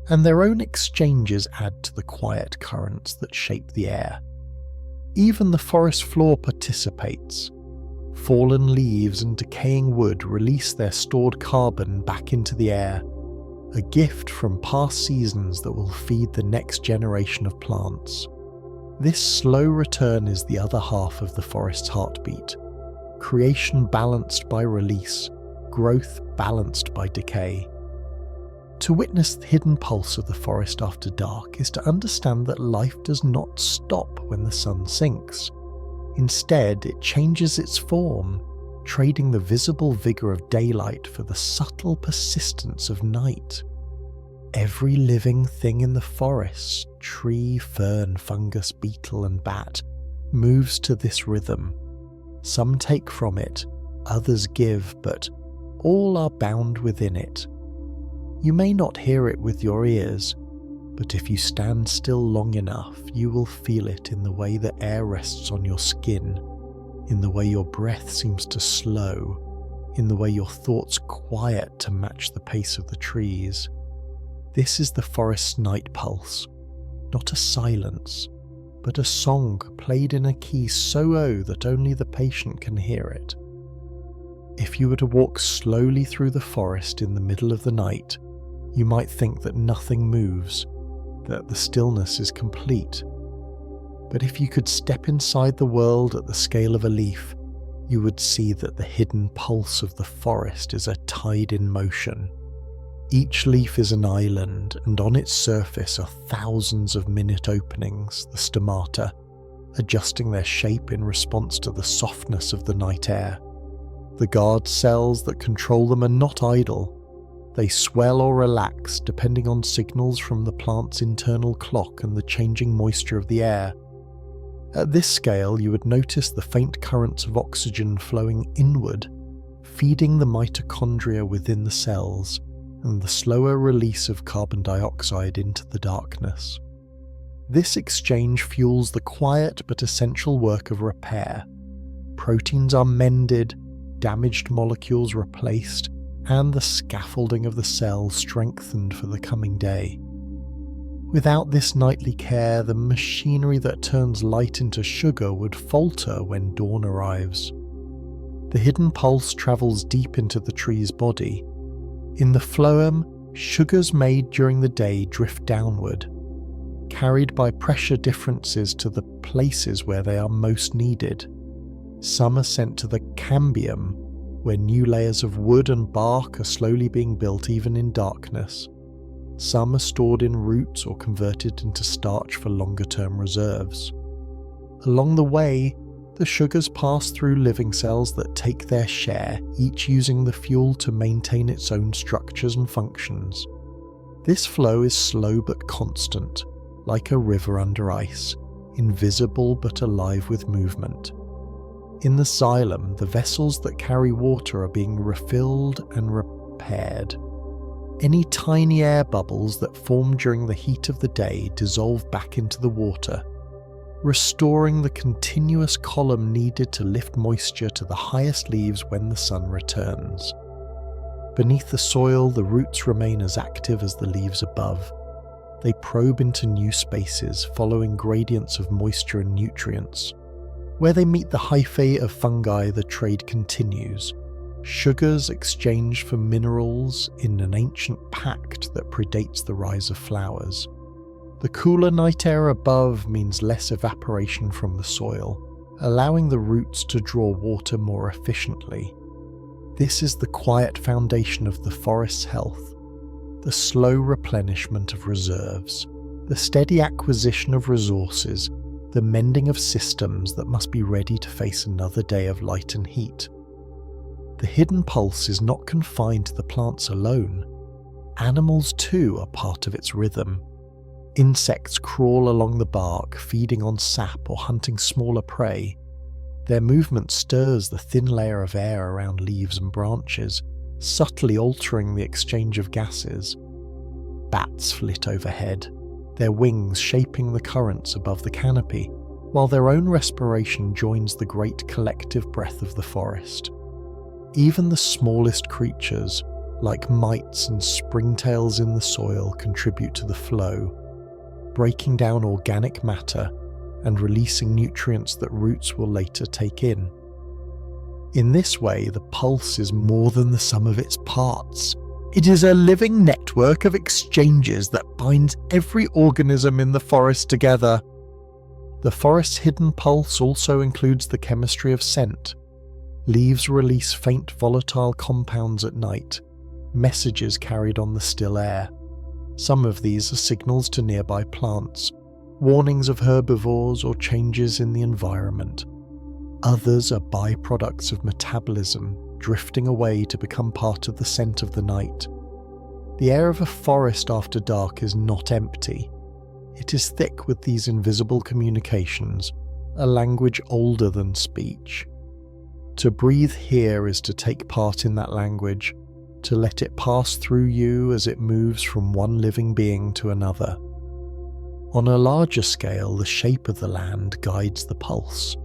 [SPEAKER 1] And their own exchanges add to the quiet currents that shape the air. Even the forest floor participates. Fallen leaves and decaying wood release their stored carbon back into the air, a gift from past seasons that will feed the next generation of plants. This slow return is the other half of the forest's heartbeat. Creation balanced by release, growth balanced by decay. To witness the hidden pulse of the forest after dark is to understand that life does not stop when the sun sinks. Instead, it changes its form, trading the visible vigour of daylight for the subtle persistence of night. Every living thing in the forest, tree, fern, fungus, beetle and bat, moves to this rhythm. Some take from it, others give, but all are bound within it. You may not hear it with your ears, but if you stand still long enough, you will feel it in the way the air rests on your skin, in the way your breath seems to slow, in the way your thoughts quiet to match the pace of the trees. This is the forest's night pulse, not a silence, but a song played in a key so low that only the patient can hear it. If you were to walk slowly through the forest in the middle of the night, you might think that nothing moves, that the stillness is complete. But if you could step inside the world at the scale of a leaf, you would see that the hidden pulse of the forest is a tide in motion. Each leaf is an island, and on its surface are thousands of minute openings, the stomata, adjusting their shape in response to the softness of the night air. The guard cells that control them are not idle. They swell or relax depending on signals from the plant's internal clock and the changing moisture of the air. At this scale, you would notice the faint currents of oxygen flowing inward, feeding the mitochondria within the cells, and the slower release of carbon dioxide into the darkness. This exchange fuels the quiet but essential work of repair. Proteins are mended, damaged molecules replaced, and the scaffolding of the cell strengthened for the coming day. Without this nightly care, the machinery that turns light into sugar would falter when dawn arrives. The hidden pulse travels deep into the tree's body. In the phloem, sugars made during the day drift downward, carried by pressure differences to the places where they are most needed. Some are sent to the cambium, where new layers of wood and bark are slowly being built even in darkness. Some are stored in roots or converted into starch for longer-term reserves. Along the way, the sugars pass through living cells that take their share, each using the fuel to maintain its own structures and functions. This flow is slow but constant, like a river under ice, invisible but alive with movement. In the xylem, the vessels that carry water are being refilled and repaired. Any tiny air bubbles that form during the heat of the day dissolve back into the water, restoring the continuous column needed to lift moisture to the highest leaves when the sun returns. Beneath the soil, the roots remain as active as the leaves above. They probe into new spaces, following gradients of moisture and nutrients. Where they meet the hyphae of fungi, the trade continues. Sugars exchanged for minerals in an ancient pact that predates the rise of flowers. The cooler night air above means less evaporation from the soil, allowing the roots to draw water more efficiently. This is the quiet foundation of the forest's health, the slow replenishment of reserves, the steady acquisition of resources, the mending of systems that must be ready to face another day of light and heat. The hidden pulse is not confined to the plants alone. Animals too are part of its rhythm. Insects crawl along the bark, feeding on sap or hunting smaller prey. Their movement stirs the thin layer of air around leaves and branches, subtly altering the exchange of gases. Bats flit overhead, their wings shaping the currents above the canopy, while their own respiration joins the great collective breath of the forest. Even the smallest creatures, like mites and springtails in the soil, contribute to the flow, breaking down organic matter and releasing nutrients that roots will later take in. In this way, the pulse is more than the sum of its parts. It is a living network of exchanges that binds every organism in the forest together. The forest's hidden pulse also includes the chemistry of scent. Leaves release faint volatile compounds at night, messages carried on the still air. Some of these are signals to nearby plants, warnings of herbivores or changes in the environment. Others are byproducts of metabolism, drifting away to become part of the scent of the night. The air of a forest after dark is not empty. It is thick with these invisible communications, a language older than speech. To breathe here is to take part in that language, to let it pass through you as it moves from one living being to another. On a larger scale, the shape of the land guides the pulse.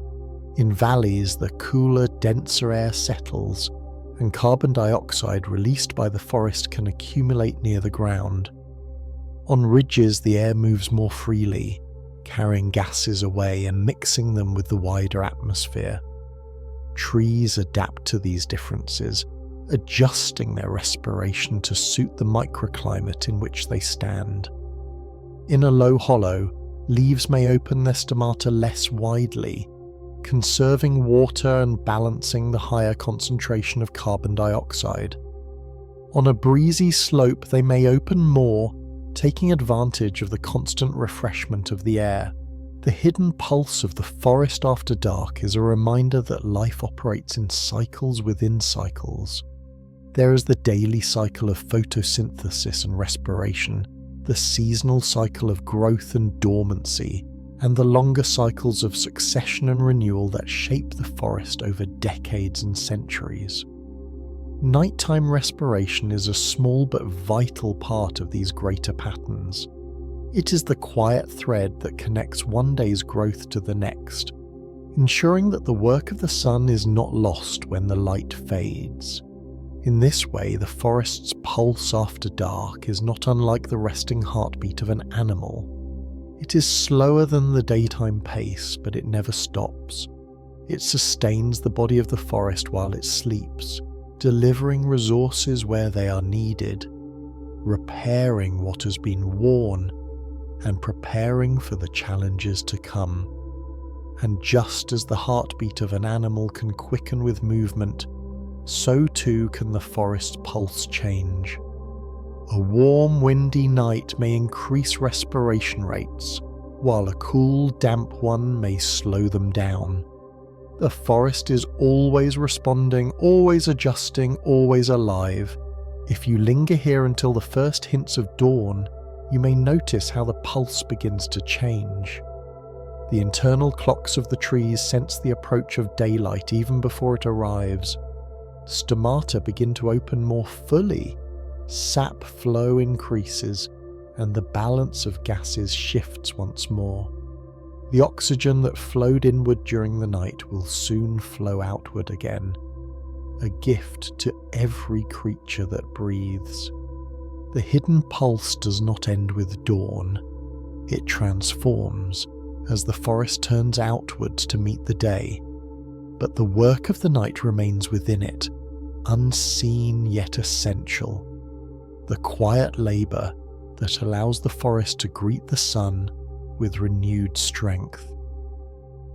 [SPEAKER 1] In valleys, the cooler, denser air settles, and carbon dioxide released by the forest can accumulate near the ground. On ridges, the air moves more freely, carrying gases away and mixing them with the wider atmosphere. Trees adapt to these differences, adjusting their respiration to suit the microclimate in which they stand. In a low hollow, leaves may open their stomata less widely, conserving water and balancing the higher concentration of carbon dioxide. On a breezy slope, they may open more, taking advantage of the constant refreshment of the air. The hidden pulse of the forest after dark is a reminder that life operates in cycles within cycles. There is the daily cycle of photosynthesis and respiration, the seasonal cycle of growth and dormancy, and the longer cycles of succession and renewal that shape the forest over decades and centuries. Nighttime respiration is a small but vital part of these greater patterns. It is the quiet thread that connects one day's growth to the next, ensuring that the work of the sun is not lost when the light fades. In this way, the forest's pulse after dark is not unlike the resting heartbeat of an animal. It is slower than the daytime pace, but it never stops. It sustains the body of the forest while it sleeps, delivering resources where they are needed, repairing what has been worn, and preparing for the challenges to come. And just as the heartbeat of an animal can quicken with movement, so too can the forest's pulse change. A warm, windy night may increase respiration rates, while a cool, damp one may slow them down. The forest is always responding, always adjusting, always alive. If you linger here until the first hints of dawn, you may notice how the pulse begins to change. The internal clocks of the trees sense the approach of daylight even before it arrives. Stomata begin to open more fully. Sap flow increases, and the balance of gases shifts once more. The oxygen that flowed inward during the night will soon flow outward again, a gift to every creature that breathes. The hidden pulse does not end with dawn. It transforms as the forest turns outwards to meet the day, but the work of the night remains within it, unseen yet essential. The quiet labour that allows the forest to greet the sun with renewed strength.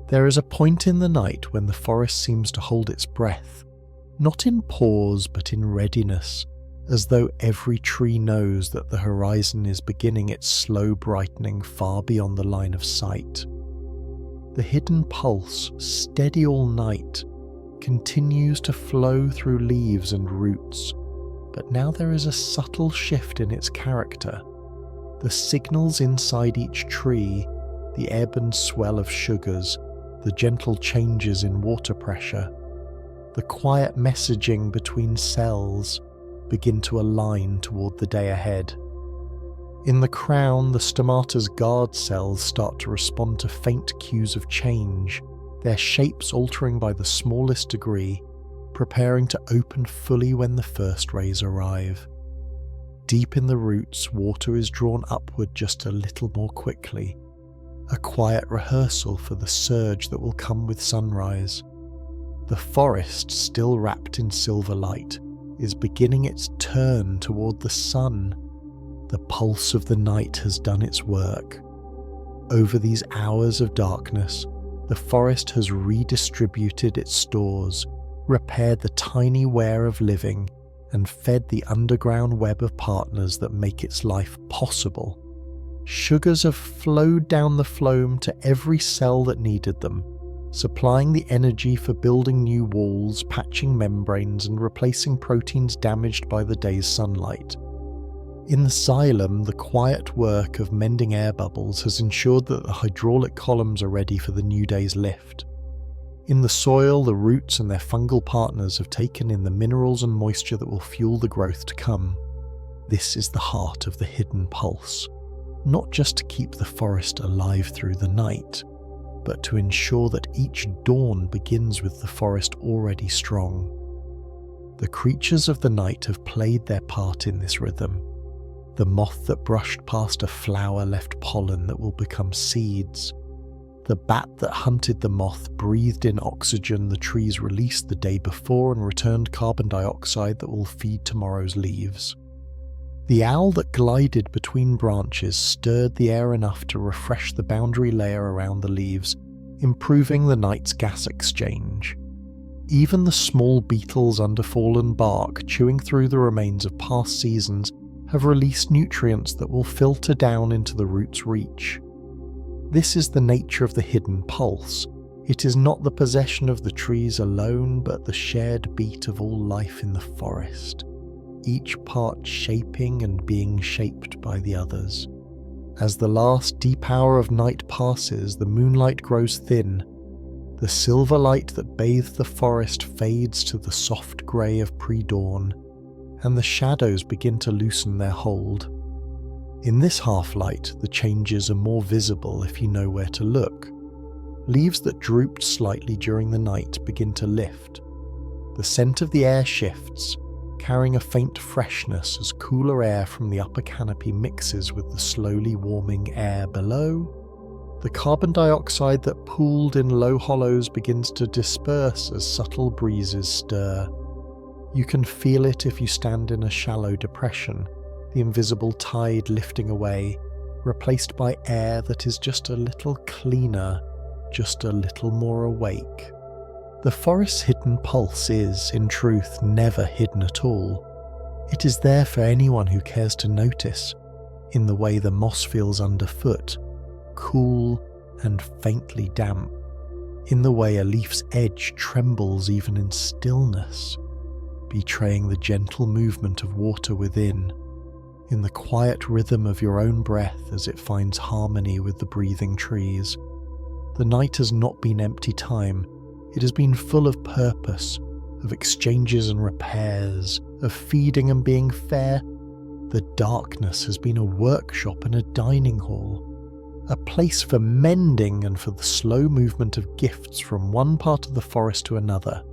[SPEAKER 1] There is a point in the night when the forest seems to hold its breath, not in pause but in readiness, as though every tree knows that the horizon is beginning its slow brightening far beyond the line of sight. The hidden pulse, steady all night, continues to flow through leaves and roots, but now there is a subtle shift in its character. The signals inside each tree, the ebb and swell of sugars, the gentle changes in water pressure, the quiet messaging between cells, begin to align toward the day ahead. In the crown, the stomata's guard cells start to respond to faint cues of change, their shapes altering by the smallest degree, preparing to open fully when the first rays arrive. Deep in the roots, water is drawn upward just a little more quickly, a quiet rehearsal for the surge that will come with sunrise. The forest, still wrapped in silver light, is beginning its turn toward the sun. The pulse of the night has done its work. Over these hours of darkness, the forest has redistributed its stores, repaired the tiny wear of living, and fed the underground web of partners that make its life possible. Sugars have flowed down the phloem to every cell that needed them, supplying the energy for building new walls, patching membranes, and replacing proteins damaged by the day's sunlight. In the xylem, the quiet work of mending air bubbles has ensured that the hydraulic columns are ready for the new day's lift. In the soil, the roots and their fungal partners have taken in the minerals and moisture that will fuel the growth to come. This is the heart of the hidden pulse, not just to keep the forest alive through the night, but to ensure that each dawn begins with the forest already strong. The creatures of the night have played their part in this rhythm. The moth that brushed past a flower left pollen that will become seeds. The bat that hunted the moth breathed in oxygen the trees released the day before and returned carbon dioxide that will feed tomorrow's leaves. The owl that glided between branches stirred the air enough to refresh the boundary layer around the leaves, improving the night's gas exchange. Even the small beetles under fallen bark, chewing through the remains of past seasons, have released nutrients that will filter down into the root's reach. This is the nature of the hidden pulse. It is not the possession of the trees alone, but the shared beat of all life in the forest, each part shaping and being shaped by the others. As the last deep hour of night passes, the moonlight grows thin. The silver light that bathed the forest fades to the soft grey of pre-dawn, and the shadows begin to loosen their hold. In this half-light, the changes are more visible if you know where to look. Leaves that drooped slightly during the night begin to lift. The scent of the air shifts, carrying a faint freshness as cooler air from the upper canopy mixes with the slowly warming air below. The carbon dioxide that pooled in low hollows begins to disperse as subtle breezes stir. You can feel it if you stand in a shallow depression, the invisible tide lifting away, replaced by air that is just a little cleaner, just a little more awake. The forest's hidden pulse is, in truth, never hidden at all. It is there for anyone who cares to notice, in the way the moss feels underfoot, cool and faintly damp, in the way a leaf's edge trembles even in stillness, betraying the gentle movement of water within, in the quiet rhythm of your own breath as it finds harmony with the breathing trees. The night has not been empty time, it has been full of purpose, of exchanges and repairs, of feeding and being fair. The darkness has been a workshop and a dining hall, a place for mending and for the slow movement of gifts from one part of the forest to another.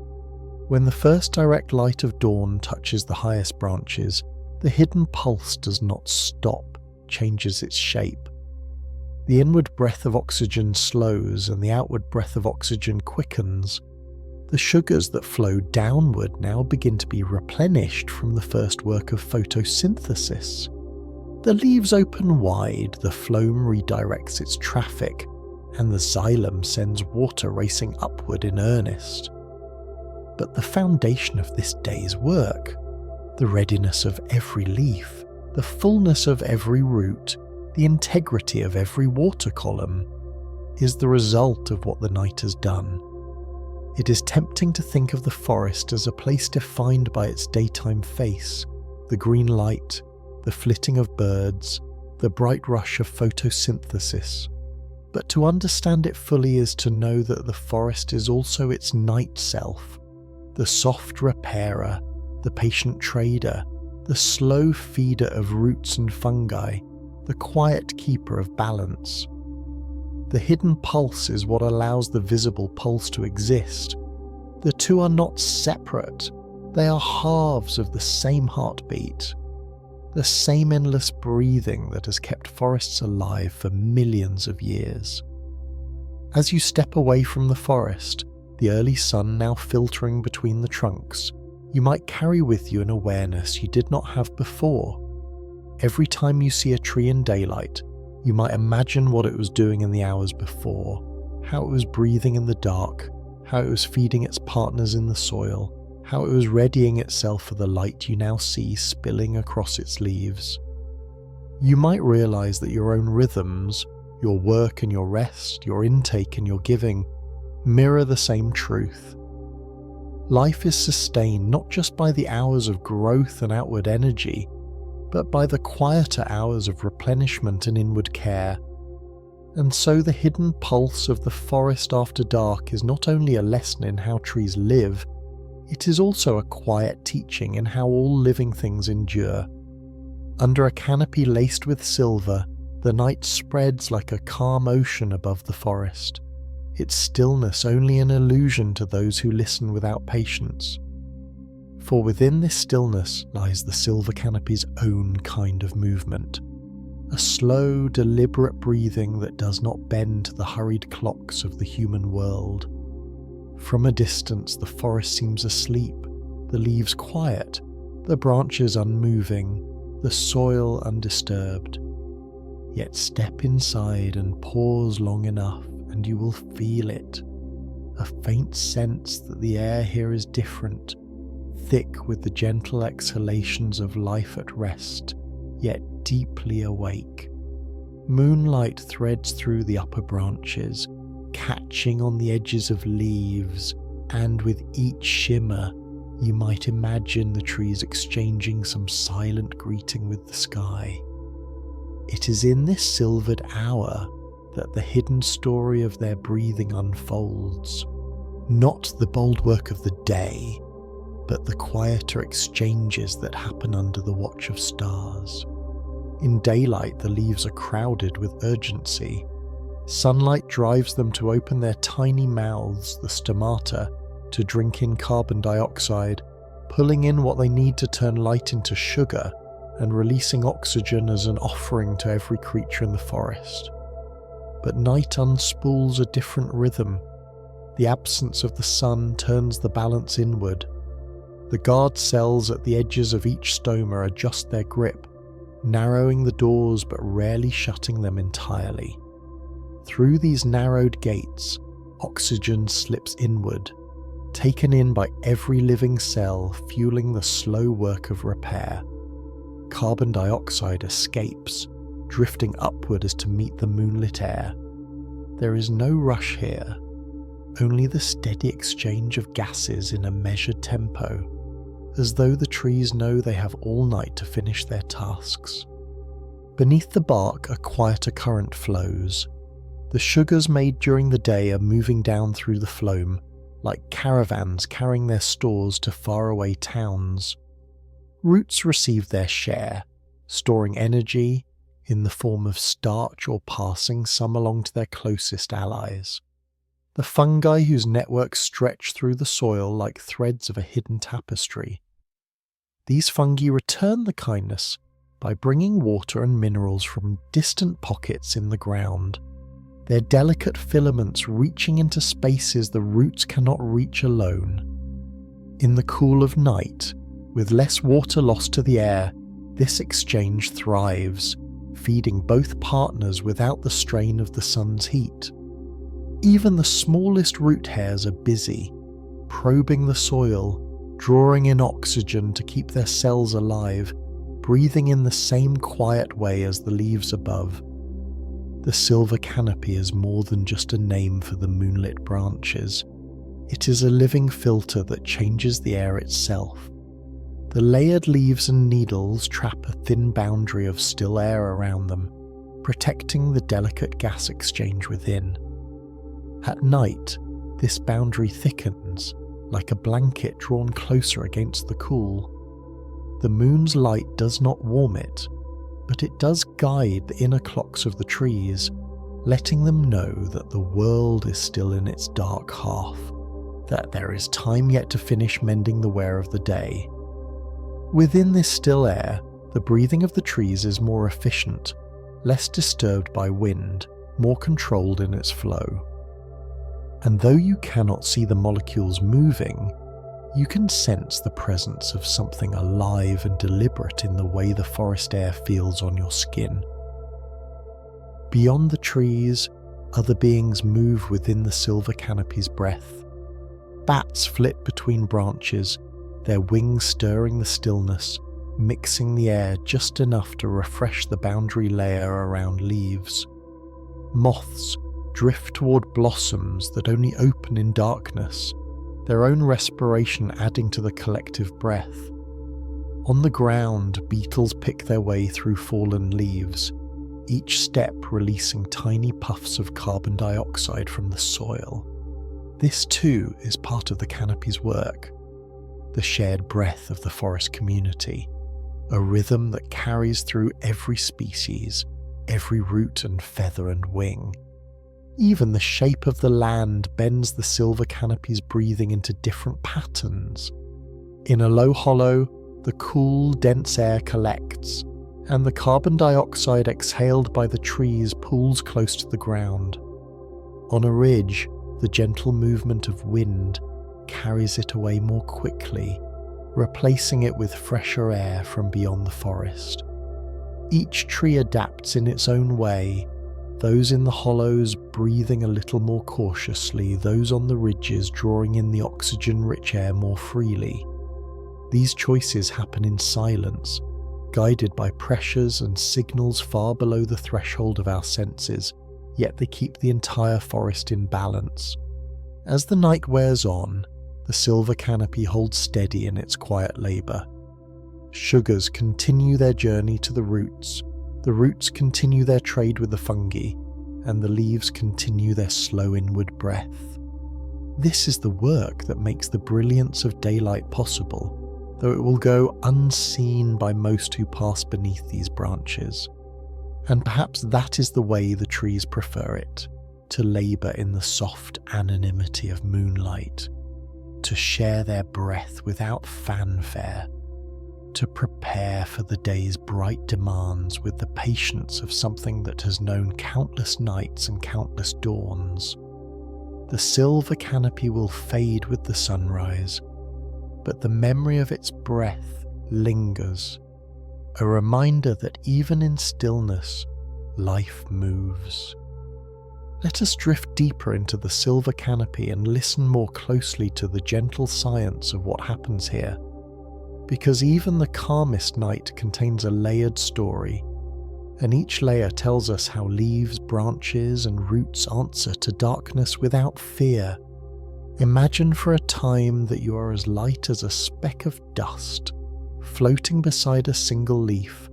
[SPEAKER 1] When the first direct light of dawn touches the highest branches, the hidden pulse does not stop, changes its shape. The inward breath of oxygen slows and the outward breath of oxygen quickens. The sugars that flow downward now begin to be replenished from the first work of photosynthesis. The leaves open wide, the phloem redirects its traffic, and the xylem sends water racing upward in earnest. But the foundation of this day's work, the readiness of every leaf, the fullness of every root, the integrity of every water column, is the result of what the night has done. It is tempting to think of the forest as a place defined by its daytime face, the green light, the flitting of birds, the bright rush of photosynthesis. But to understand it fully is to know that the forest is also its night self, the soft repairer, the patient trader, the slow feeder of roots and fungi, the quiet keeper of balance. The hidden pulse is what allows the visible pulse to exist. The two are not separate, they are halves of the same heartbeat, the same endless breathing that has kept forests alive for millions of years. As you step away from the forest, the early sun now filtering between the trunks, you might carry with you an awareness you did not have before. Every time you see a tree in daylight, you might imagine what it was doing in the hours before, how it was breathing in the dark, how it was feeding its partners in the soil, how it was readying itself for the light you now see spilling across its leaves. You might realize that your own rhythms, your work and your rest, your intake and your giving, mirror the same truth. Life is sustained not just by the hours of growth and outward energy, but by the quieter hours of replenishment and inward care. And so the hidden pulse of the forest after dark is not only a lesson in how trees live, it is also a quiet teaching in how all living things endure. Under a canopy laced with silver, the night spreads like a calm ocean above the forest, its stillness only an illusion to those who listen without patience. For within this stillness lies the silver canopy's own kind of movement, a slow, deliberate breathing that does not bend to the hurried clocks of the human world. From a distance the forest seems asleep, the leaves quiet, the branches unmoving, the soil undisturbed. Yet step inside and pause long enough and you will feel it, a faint sense that the air here is different, thick with the gentle exhalations of life at rest, yet deeply awake. Moonlight threads through the upper branches, catching on the edges of leaves, and with each shimmer, you might imagine the trees exchanging some silent greeting with the sky. It is in this silvered hour that the hidden story of their breathing unfolds, not the bold work of the day, but the quieter exchanges that happen under the watch of stars. In daylight, the leaves are crowded with urgency. Sunlight drives them to open their tiny mouths, the stomata, to drink in carbon dioxide, pulling in what they need to turn light into sugar, and releasing oxygen as an offering to every creature in the forest. But night unspools a different rhythm. The absence of the sun turns the balance inward. The guard cells at the edges of each stoma adjust their grip, narrowing the doors but rarely shutting them entirely. Through these narrowed gates, oxygen slips inward, taken in by every living cell, fueling the slow work of repair. Carbon dioxide escapes, drifting upward as to meet the moonlit air. There is no rush here, only the steady exchange of gases in a measured tempo, as though the trees know they have all night to finish their tasks. Beneath the bark, a quieter current flows. The sugars made during the day are moving down through the phloem, like caravans carrying their stores to faraway towns. Roots receive their share, storing energy in the form of starch or passing some along to their closest allies. The fungi whose networks stretch through the soil like threads of a hidden tapestry. These fungi return the kindness by bringing water and minerals from distant pockets in the ground, their delicate filaments reaching into spaces the roots cannot reach alone. In the cool of night, with less water lost to the air, this exchange thrives, feeding both partners without the strain of the sun's heat. Even the smallest root hairs are busy, probing the soil, drawing in oxygen to keep their cells alive, breathing in the same quiet way as the leaves above. The silver canopy is more than just a name for the moonlit branches. It is a living filter that changes the air itself. The layered leaves and needles trap a thin boundary of still air around them, protecting the delicate gas exchange within. At night, this boundary thickens, like a blanket drawn closer against the cool. The moon's light does not warm it, but it does guide the inner clocks of the trees, letting them know that the world is still in its dark half, that there is time yet to finish mending the wear of the day. Within this still air, the breathing of the trees is more efficient, less disturbed by wind, more controlled in its flow. And though you cannot see the molecules moving, you can sense the presence of something alive and deliberate in the way the forest air feels on your skin. Beyond the trees, other beings move within the silver canopy's breath. Bats flit between branches, their wings stirring the stillness, mixing the air just enough to refresh the boundary layer around leaves. Moths drift toward blossoms that only open in darkness, their own respiration adding to the collective breath. On the ground, beetles pick their way through fallen leaves, each step releasing tiny puffs of carbon dioxide from the soil. This too is part of the canopy's work, the shared breath of the forest community, a rhythm that carries through every species, every root and feather and wing. Even the shape of the land bends the silver canopy's breathing into different patterns. In a low hollow, the cool, dense air collects, and the carbon dioxide exhaled by the trees pools close to the ground. On a ridge, the gentle movement of wind carries it away more quickly, replacing it with fresher air from beyond the forest. Each tree adapts in its own way, those in the hollows breathing a little more cautiously, those on the ridges drawing in the oxygen-rich air more freely. These choices happen in silence, guided by pressures and signals far below the threshold of our senses, yet they keep the entire forest in balance. As the night wears on, the silver canopy holds steady in its quiet labour. Sugars continue their journey to the roots continue their trade with the fungi, and the leaves continue their slow inward breath. This is the work that makes the brilliance of daylight possible, though it will go unseen by most who pass beneath these branches. And perhaps that is the way the trees prefer it, to labour in the soft anonymity of moonlight, to share their breath without fanfare, to prepare for the day's bright demands with the patience of something that has known countless nights and countless dawns. The silver canopy will fade with the sunrise, but the memory of its breath lingers, a reminder that even in stillness, life moves. let us drift deeper into the silver canopy and listen more closely to the gentle science of what happens here. Because even the calmest night contains a layered story, and each layer tells us how leaves, branches, and roots answer to darkness without fear. Imagine for a time that you are as light as a speck of dust, floating beside a single leaf,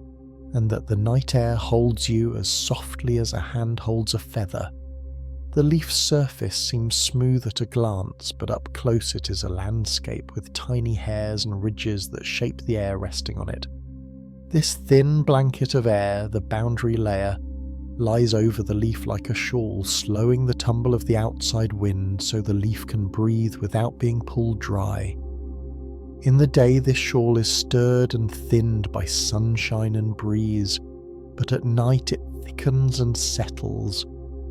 [SPEAKER 1] and that the night air holds you as softly as a hand holds a feather. The leaf's surface seems smooth at a glance, but up close it is a landscape with tiny hairs and ridges that shape the air resting on it. This thin blanket of air, the boundary layer, lies over the leaf like a shawl, slowing the tumble of the outside wind so the leaf can breathe without being pulled dry. In the day this shawl is stirred and thinned by sunshine and breeze, but at night it thickens and settles,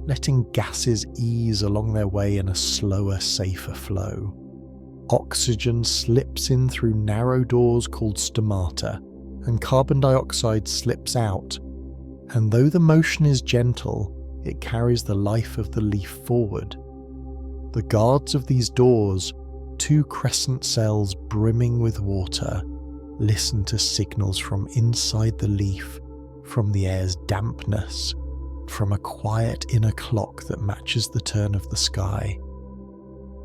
[SPEAKER 1] letting gases ease along their way in a slower, safer flow. Oxygen slips in through narrow doors called stomata, and carbon dioxide slips out, and though the motion is gentle, it carries the life of the leaf forward. The guards of these doors, two crescent cells brimming with water, listen to signals from inside the leaf, from the air's dampness, from a quiet inner clock that matches the turn of the sky.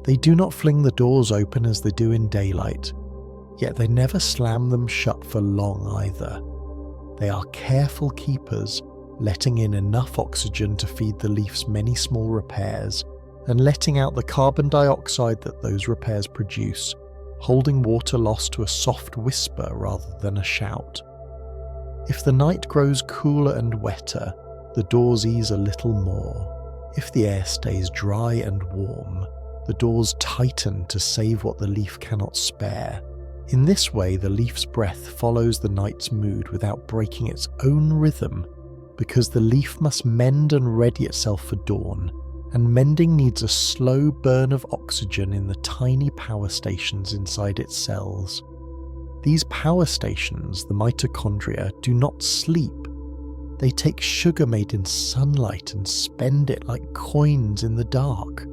[SPEAKER 1] They do not fling the doors open as they do in daylight, yet they never slam them shut for long either. They are careful keepers, letting in enough oxygen to feed the leaf's many small repairs, and letting out the carbon dioxide that those repairs produce, holding water loss to a soft whisper rather than a shout. If the night grows cooler and wetter, the doors ease a little more. If the air stays dry and warm, the doors tighten to save what the leaf cannot spare. In this way, the leaf's breath follows the night's mood without breaking its own rhythm, because the leaf must mend and ready itself for dawn, and mending needs a slow burn of oxygen in the tiny power stations inside its cells. These power stations, the mitochondria, do not sleep. They take sugar made in sunlight and spend it like coins in the dark,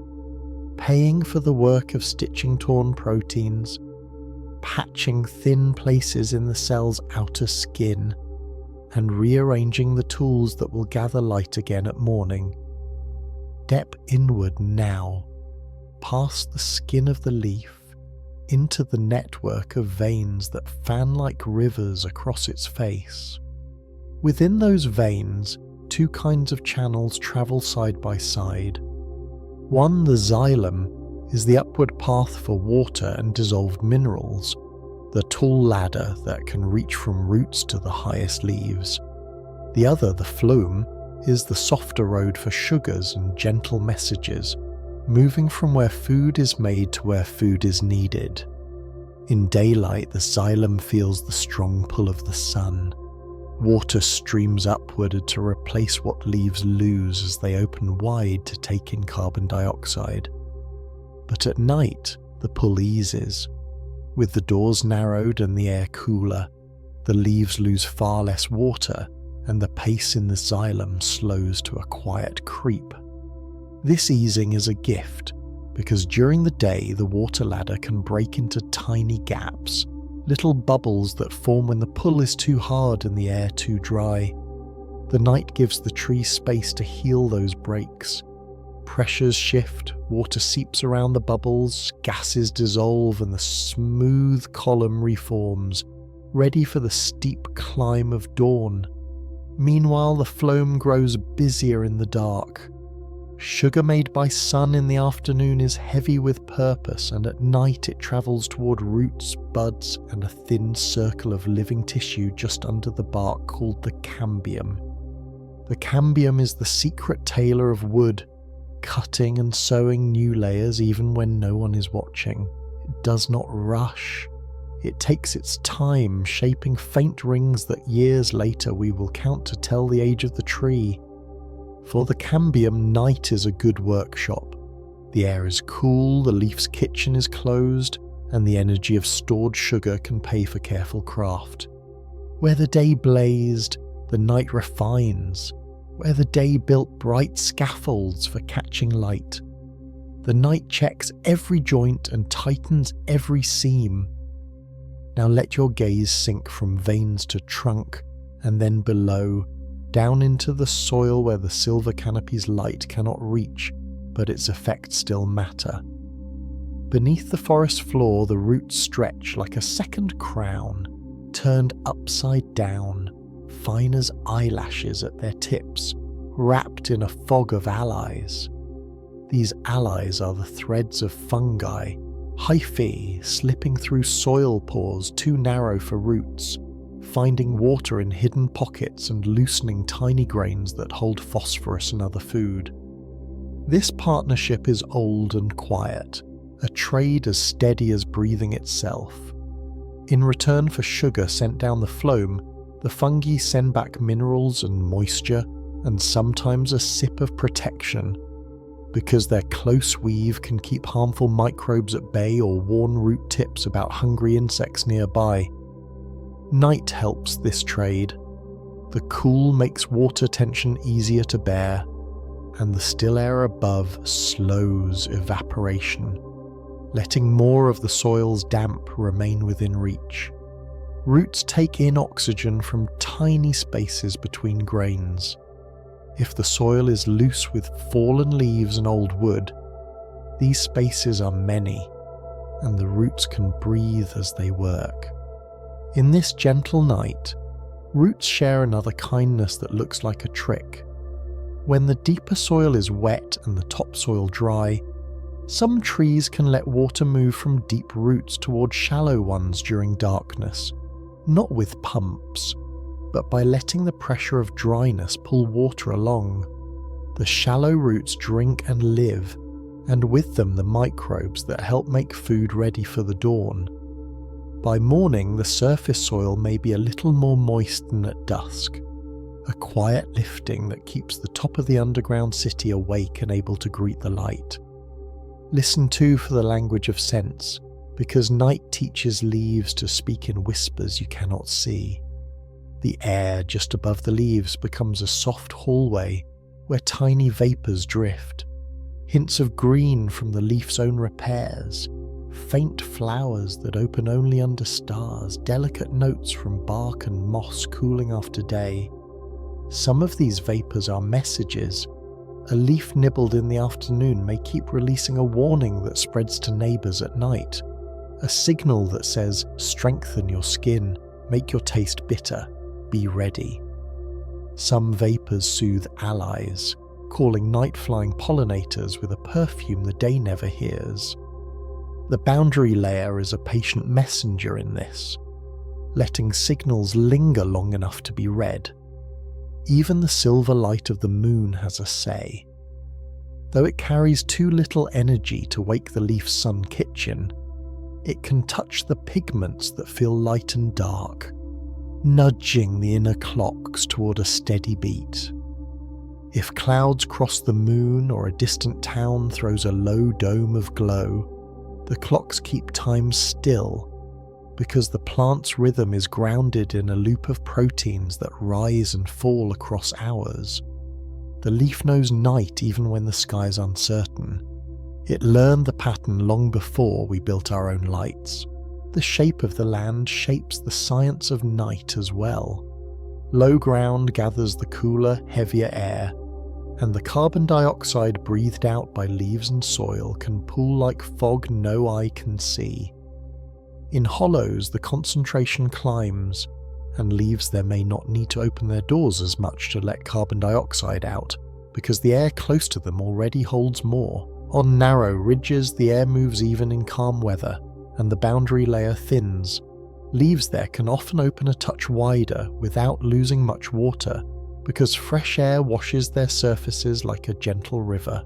[SPEAKER 1] paying for the work of stitching torn proteins, patching thin places in the cell's outer skin, and rearranging the tools that will gather light again at morning. Step inward now, past the skin of the leaf, into the network of veins that fan like rivers across its face. Within those veins, two kinds of channels travel side by side. One, the xylem, is the upward path for water and dissolved minerals, the tall ladder that can reach from roots to the highest leaves. The other, the phloem, is the softer road for sugars and gentle messages, moving from where food is made to where food is needed. In daylight, the xylem feels the strong pull of the sun. Water streams upward to replace what leaves lose as they open wide to take in carbon dioxide. But at night, the pull eases. With the doors narrowed and the air cooler, the leaves lose far less water, and the pace in the xylem slows to a quiet creep. This easing is a gift, because during the day the water ladder can break into tiny gaps, little bubbles that form when the pull is too hard and the air too dry. The night gives the tree space to heal those breaks. Pressures shift, water seeps around the bubbles, gases dissolve, and the smooth column reforms, ready for the steep climb of dawn. Meanwhile, the phloem grows busier in the dark. Sugar made by sun in the afternoon is heavy with purpose, and at night it travels toward roots, buds, and a thin circle of living tissue just under the bark called the cambium. The cambium is the secret tailor of wood, cutting and sewing new layers even when no one is watching. It does not rush. It takes its time, shaping faint rings that years later we will count to tell the age of the tree. For the cambium, night is a good workshop. The air is cool, the leaf's kitchen is closed, and the energy of stored sugar can pay for careful craft. Where the day blazed, the night refines. where the day built bright scaffolds for catching light. The night checks every joint and tightens every seam. Now let your gaze sink from veins to trunk, and then below, down into the soil where the silver canopy's light cannot reach, but its effects still matter. Beneath the forest floor, the roots stretch like a second crown, turned upside down, fine as eyelashes at their tips, wrapped in a fog of allies. These allies are the threads of fungi, hyphae slipping through soil pores too narrow for roots, finding water in hidden pockets and loosening tiny grains that hold phosphorus and other food. This partnership is old and quiet, a trade as steady as breathing itself. In return for sugar sent down the phloem, the fungi send back minerals and moisture, and sometimes a sip of protection, because their close weave can keep harmful microbes at bay or warn root tips about hungry insects nearby. Night helps this trade. The cool makes water tension easier to bear, and the still air above slows evaporation, letting more of the soil's damp remain within reach. Roots take in oxygen from tiny spaces between grains. If the soil is loose with fallen leaves and old wood, these spaces are many, and the roots can breathe as they work. In this gentle night, roots share another kindness that looks like a trick. When the deeper soil is wet and the topsoil dry, some trees can let water move from deep roots toward shallow ones during darkness, not with pumps, but by letting the pressure of dryness pull water along. The shallow roots drink and live, and with them the microbes that help make food ready for the dawn. By morning, the surface soil may be a little more moist than at dusk, a quiet lifting that keeps the top of the underground city awake and able to greet the light. Listen too for the language of sense, because night teaches leaves to speak in whispers you cannot see. The air just above the leaves becomes a soft hallway where tiny vapours drift, hints of green from the leaf's own repairs, faint flowers that open only under stars, delicate notes from bark and moss cooling after day. Some of these vapours are messages. A leaf nibbled in the afternoon may keep releasing a warning that spreads to neighbours at night, a signal that says, strengthen your skin, make your taste bitter, be ready. Some vapours soothe allies, calling night-flying pollinators with a perfume the day never hears. The boundary layer is a patient messenger in this, letting signals linger long enough to be read. Even the silver light of the moon has a say. Though it carries too little energy to wake the leaf's sun kitchen, it can touch the pigments that feel light and dark, nudging the inner clocks toward a steady beat. If clouds cross the moon or a distant town throws a low dome of glow, the clocks keep time still, because the plant's rhythm is grounded in a loop of proteins that rise and fall across hours. The leaf knows night even when the sky's uncertain. It learned the pattern long before we built our own lights. The shape of the land shapes the science of night as well. Low ground gathers the cooler, heavier air, and the carbon dioxide breathed out by leaves and soil can pool like fog no eye can see. In hollows, the concentration climbs, and leaves there may not need to open their doors as much to let carbon dioxide out, because the air close to them already holds more. On narrow ridges, the air moves even in calm weather, and the boundary layer thins. Leaves there can often open a touch wider without losing much water, because fresh air washes their surfaces like a gentle river.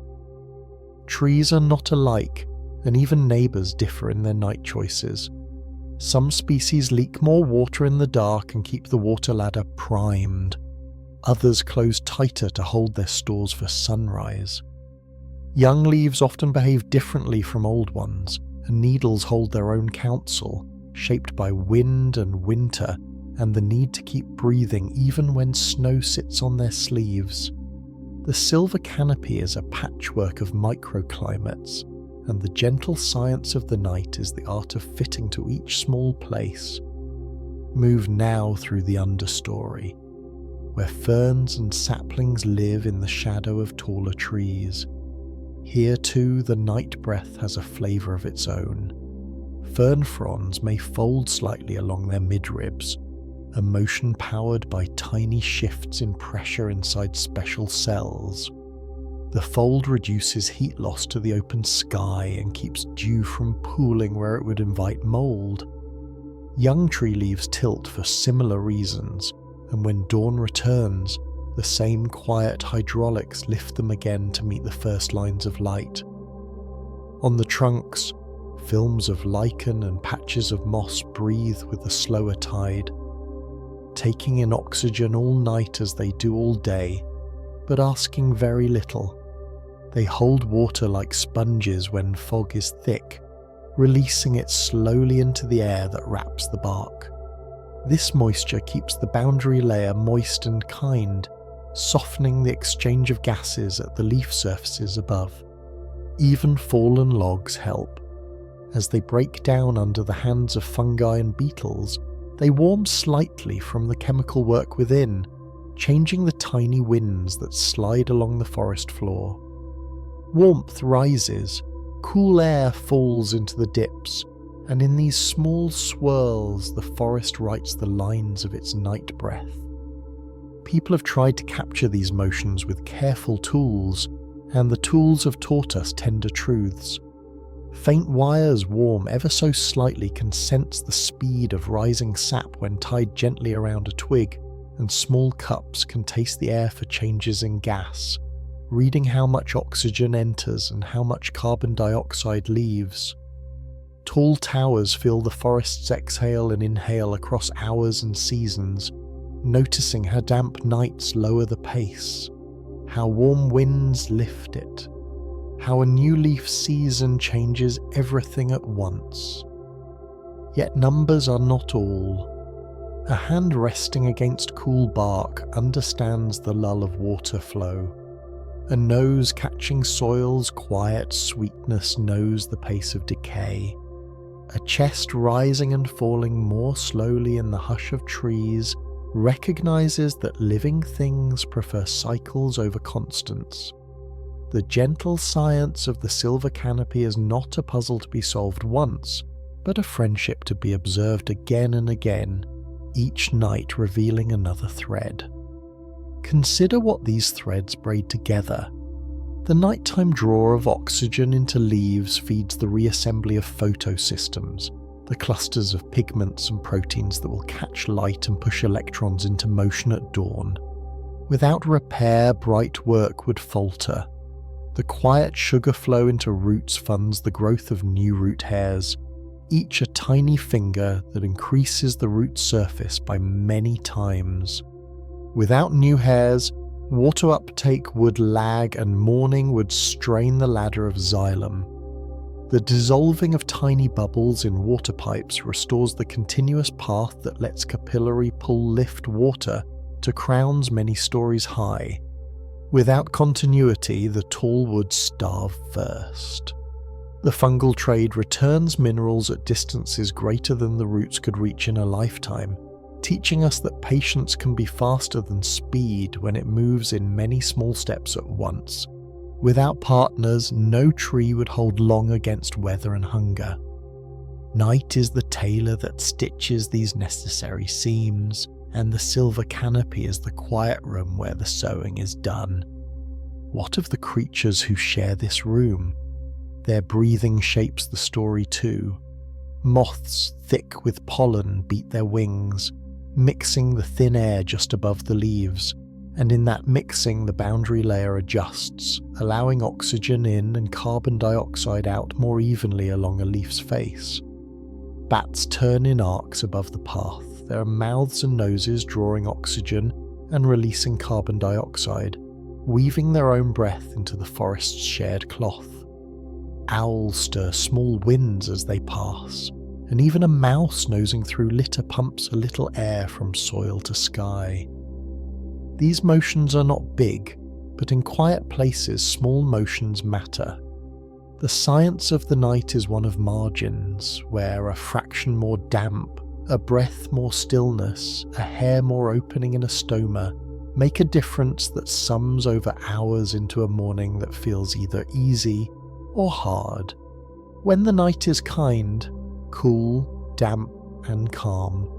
[SPEAKER 1] Trees are not alike, and even neighbours differ in their night choices. Some species leak more water in the dark and keep the water ladder primed. Others close tighter to hold their stores for sunrise. Young leaves often behave differently from old ones, and needles hold their own counsel, shaped by wind and winter and the need to keep breathing even when snow sits on their sleeves. The silver canopy is a patchwork of microclimates, and the gentle science of the night is the art of fitting to each small place. Move now through the understory, where ferns and saplings live in the shadow of taller trees. Here too the night breath has a flavour of its own. Fern fronds may fold slightly along their midribs, a motion powered by tiny shifts in pressure inside special cells. The fold reduces heat loss to the open sky and keeps dew from pooling where it would invite mould. Young tree leaves tilt for similar reasons, and when dawn returns, the same quiet hydraulics lift them again to meet the first lines of light. On the trunks, films of lichen and patches of moss breathe with a slower tide, taking in oxygen all night as they do all day, but asking very little. They hold water like sponges when fog is thick, releasing it slowly into the air that wraps the bark. This moisture keeps the boundary layer moist and kind, softening the exchange of gases at the leaf surfaces above. Even fallen logs help. As they break down under the hands of fungi and beetles, they warm slightly from the chemical work within, changing the tiny winds that slide along the forest floor. Warmth rises, cool air falls into the dips, and in these small swirls the forest writes the lines of its night breath. People have tried to capture these motions with careful tools, and the tools have taught us tender truths. Faint wires warm ever so slightly can sense the speed of rising sap when tied gently around a twig, and small cups can taste the air for changes in gas, reading how much oxygen enters and how much carbon dioxide leaves. Tall towers feel the forest's exhale and inhale across hours and seasons, noticing how damp nights lower the pace, how warm winds lift it, how a new leaf season changes everything at once. Yet numbers are not all. A hand resting against cool bark understands the lull of water flow. A nose catching soil's quiet sweetness knows the pace of decay. A chest rising and falling more slowly in the hush of trees recognizes that living things prefer cycles over constants. The gentle science of the silver canopy is not a puzzle to be solved once, but a friendship to be observed again and again, each night revealing another thread. Consider what these threads braid together. The nighttime draw of oxygen into leaves feeds the reassembly of photosystems, the clusters of pigments and proteins that will catch light and push electrons into motion at dawn. Without repair, bright work would falter. The quiet sugar flow into roots funds the growth of new root hairs, each a tiny finger that increases the root surface by many times. Without new hairs, water uptake would lag and morning would strain the ladder of xylem. The dissolving of tiny bubbles in water pipes restores the continuous path that lets capillary pull lift water to crowns many stories high. Without continuity, the tall would starve first. The fungal trade returns minerals at distances greater than the roots could reach in a lifetime, teaching us that patience can be faster than speed when it moves in many small steps at once. Without partners, no tree would hold long against weather and hunger. Night is the tailor that stitches these necessary seams, and the silver canopy is the quiet room where the sewing is done. What of the creatures who share this room? Their breathing shapes the story too. Moths thick with pollen beat their wings, mixing the thin air just above the leaves, and in that mixing the boundary layer adjusts, allowing oxygen in and carbon dioxide out more evenly along a leaf's face. Bats turn in arcs above the path, their mouths and noses drawing oxygen and releasing carbon dioxide, weaving their own breath into the forest's shared cloth. Owls stir small winds as they pass, and even a mouse nosing through litter pumps a little air from soil to sky. These motions are not big, but in quiet places small motions matter. The science of the night is one of margins, where a fraction more damp, a breath more stillness, a hair more opening in a stoma, make a difference that sums over hours into a morning that feels either easy or hard. When the night is kind, cool, damp, and calm,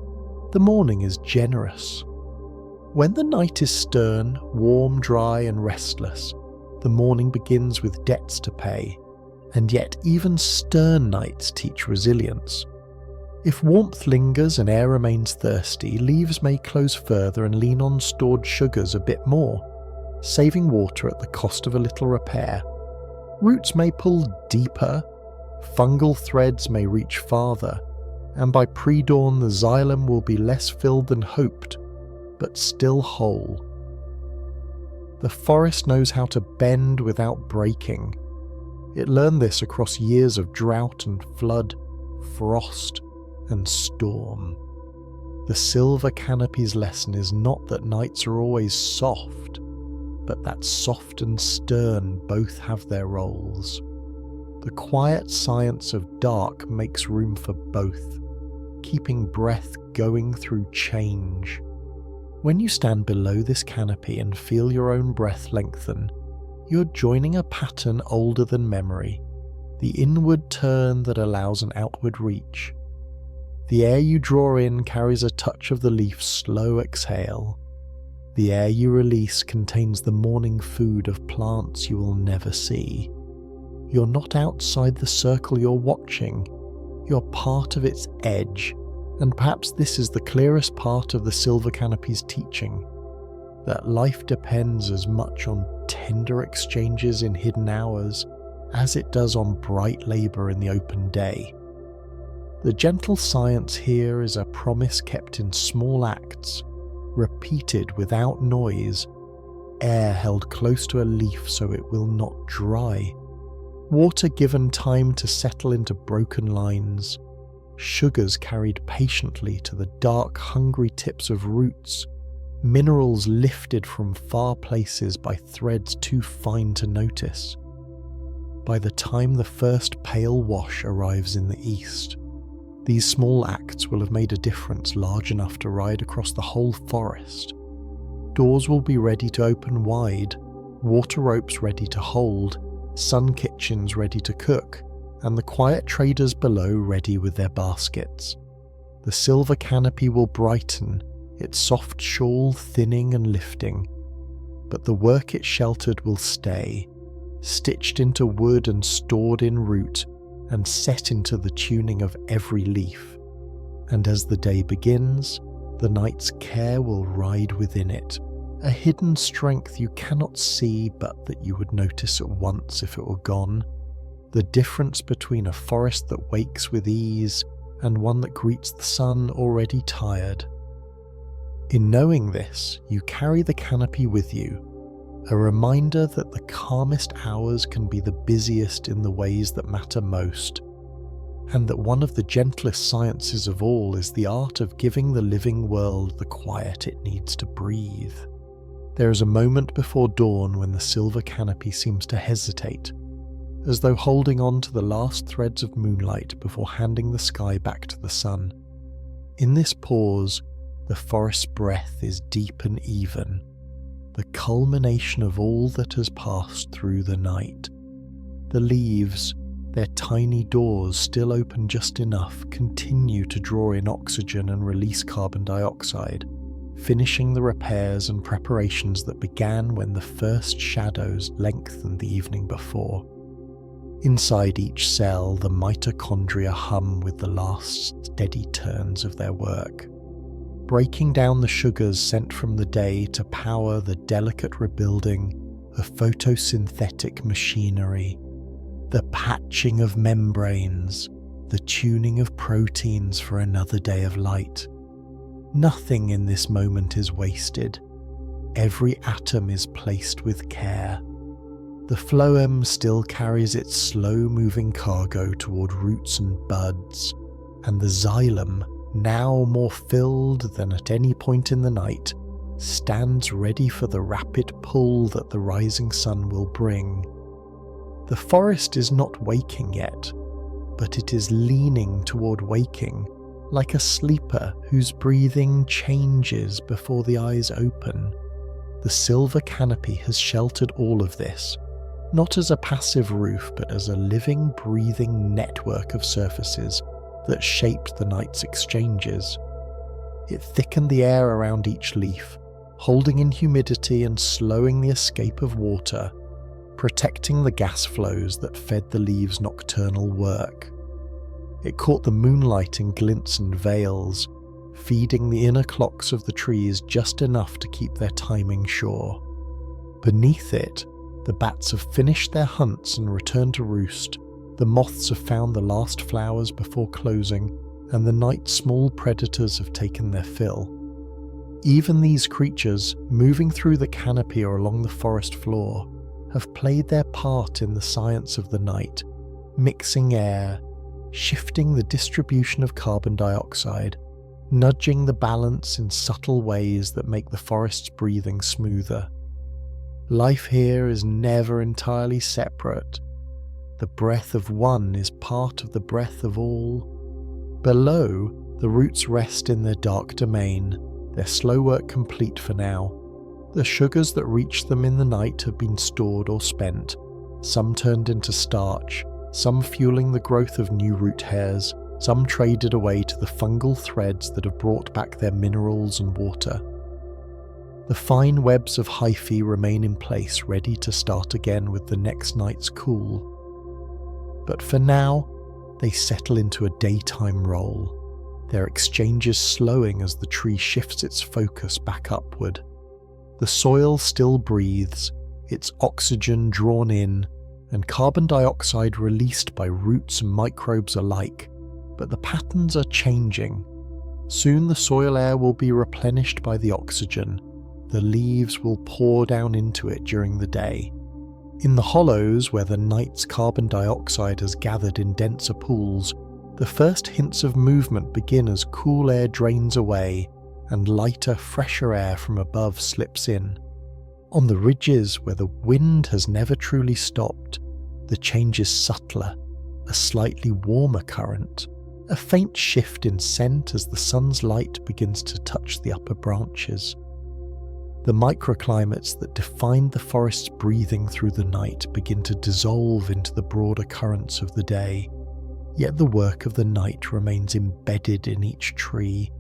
[SPEAKER 1] the morning is generous. When the night is stern, warm, dry, and restless, the morning begins with debts to pay, and yet even stern nights teach resilience. If warmth lingers and air remains thirsty, leaves may close further and lean on stored sugars a bit more, saving water at the cost of a little repair. Roots may pull deeper, fungal threads may reach farther, and by pre-dawn the xylem will be less filled than hoped, but still whole. The forest knows how to bend without breaking. It learned this across years of drought and flood, frost and storm. The silver canopy's lesson is not that nights are always soft, but that soft and stern both have their roles. The quiet science of dark makes room for both, keeping breath going through change. When you stand below this canopy and feel your own breath lengthen, you're joining a pattern older than memory, the inward turn that allows an outward reach. The air you draw in carries a touch of the leaf's slow exhale. The air you release contains the morning food of plants you will never see. You're not outside the circle you're watching, you're part of its edge, and perhaps this is the clearest part of the silver canopy's teaching, that life depends as much on tender exchanges in hidden hours as it does on bright labour in the open day. The gentle science here is a promise kept in small acts, repeated without noise, air held close to a leaf so it will not dry, water given time to settle into broken lines, sugars carried patiently to the dark, hungry tips of roots, minerals lifted from far places by threads too fine to notice. By the time the first pale wash arrives in the east, these small acts will have made a difference large enough to ride across the whole forest. Doors will be ready to open wide, water ropes ready to hold, sun kitchens ready to cook, and the quiet traders below ready with their baskets. The silver canopy will brighten, its soft shawl thinning and lifting, but the work it sheltered will stay, stitched into wood and stored in root, and set into the tuning of every leaf. And as the day begins, the night's care will ride within it, a hidden strength you cannot see but that you would notice at once if it were gone. The difference between a forest that wakes with ease and one that greets the sun already tired. In knowing this, you carry the canopy with you, a reminder that the calmest hours can be the busiest in the ways that matter most, and that one of the gentlest sciences of all is the art of giving the living world the quiet it needs to breathe. There is a moment before dawn when the silver canopy seems to hesitate, as though holding on to the last threads of moonlight before handing the sky back to the sun. In this pause, the forest's breath is deep and even, the culmination of all that has passed through the night. The leaves, their tiny doors still open just enough, continue to draw in oxygen and release carbon dioxide, finishing the repairs and preparations that began when the first shadows lengthened the evening before. Inside each cell, the mitochondria hum with the last steady turns of their work, breaking down the sugars sent from the day to power the delicate rebuilding of photosynthetic machinery, the patching of membranes, the tuning of proteins for another day of light. Nothing in this moment is wasted. Every atom is placed with care. The phloem still carries its slow-moving cargo toward roots and buds, and the xylem, now more filled than at any point in the night, stands ready for the rapid pull that the rising sun will bring. The forest is not waking yet, but it is leaning toward waking, like a sleeper whose breathing changes before the eyes open. The silver canopy has sheltered all of this, not as a passive roof, but as a living, breathing network of surfaces that shaped the night's exchanges. It thickened the air around each leaf, holding in humidity and slowing the escape of water, protecting the gas flows that fed the leaves' nocturnal work. It caught the moonlight in glints and veils, feeding the inner clocks of the trees just enough to keep their timing sure. Beneath it, the bats have finished their hunts and returned to roost, the moths have found the last flowers before closing, and the night's small predators have taken their fill. Even these creatures, moving through the canopy or along the forest floor, have played their part in the science of the night, mixing air, shifting the distribution of carbon dioxide, nudging the balance in subtle ways that make the forest's breathing smoother. Life here is never entirely separate. The breath of one is part of the breath of all. Below, the roots rest in their dark domain, their slow work complete for now. The sugars that reach them in the night have been stored or spent, some turned into starch, some fueling the growth of new root hairs, some traded away to the fungal threads that have brought back their minerals and water. The fine webs of hyphae remain in place, ready to start again with the next night's cool. But for now, they settle into a daytime role, their exchanges slowing as the tree shifts its focus back upward. The soil still breathes, its oxygen drawn in, and carbon dioxide released by roots and microbes alike, but the patterns are changing. Soon the soil air will be replenished by the oxygen. The leaves will pour down into it during the day. In the hollows where the night's carbon dioxide has gathered in denser pools, the first hints of movement begin as cool air drains away and lighter, fresher air from above slips in. On the ridges where the wind has never truly stopped, the change is subtler, a slightly warmer current, a faint shift in scent as the sun's light begins to touch the upper branches. The microclimates that defined the forest's breathing through the night begin to dissolve into the broader currents of the day, yet the work of the night remains embedded in each tree.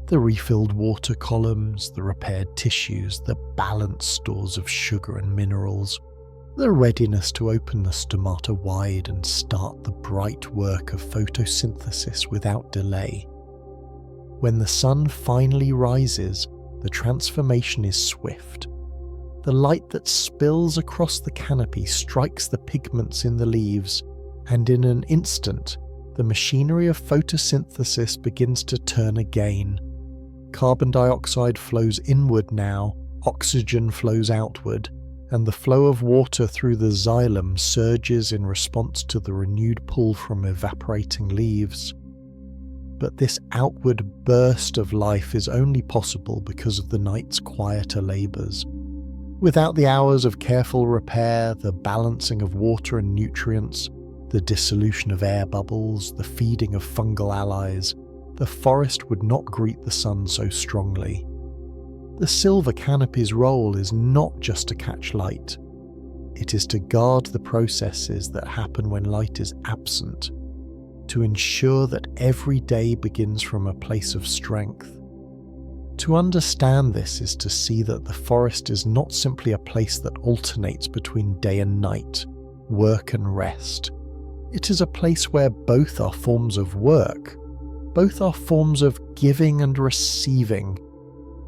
[SPEAKER 1] The refilled water columns, the repaired tissues, the balanced stores of sugar and minerals, the readiness to open the stomata wide and start the bright work of photosynthesis without delay. When the sun finally rises, the transformation is swift. The light that spills across the canopy strikes the pigments in the leaves, and in an instant, the machinery of photosynthesis begins to turn again. Carbon dioxide flows inward now, oxygen flows outward, and the flow of water through the xylem surges in response to the renewed pull from evaporating leaves. But this outward burst of life is only possible because of the night's quieter labours. Without the hours of careful repair, the balancing of water and nutrients, the dissolution of air bubbles, the feeding of fungal allies, the forest would not greet the sun so strongly. The silver canopy's role is not just to catch light. It is to guard the processes that happen when light is absent, to ensure that every day begins from a place of strength. To understand this is to see that the forest is not simply a place that alternates between day and night, work and rest. It is a place where both are forms of work, both are forms of giving and receiving.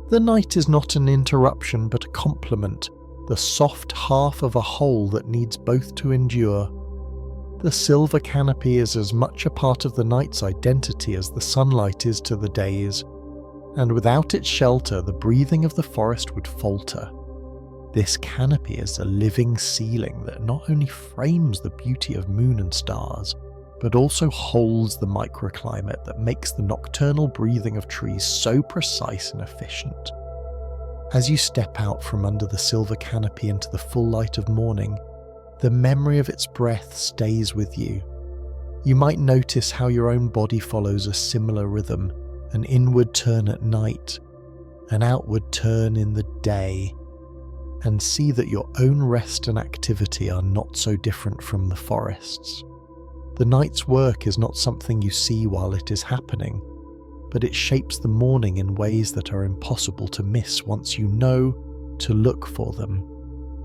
[SPEAKER 1] The night is not an interruption but a complement, the soft half of a whole that needs both to endure. The silver canopy is as much a part of the night's identity as the sunlight is to the day's, and without its shelter the breathing of the forest would falter. This canopy is a living ceiling that not only frames the beauty of moon and stars, but also holds the microclimate that makes the nocturnal breathing of trees so precise and efficient. As you step out from under the silver canopy into the full light of morning, the memory of its breath stays with you. You might notice how your own body follows a similar rhythm, an inward turn at night, an outward turn in the day, and see that your own rest and activity are not so different from the forest's. The night's work is not something you see while it is happening, but it shapes the morning in ways that are impossible to miss once you know to look for them.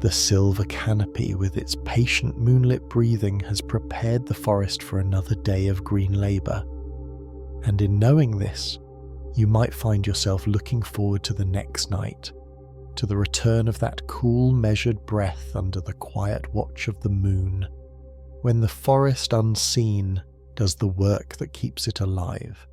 [SPEAKER 1] The silver canopy with its patient moonlit breathing has prepared the forest for another day of green labour. And in knowing this, you might find yourself looking forward to the next night, to the return of that cool, measured breath under the quiet watch of the moon, when the forest unseen does the work that keeps it alive.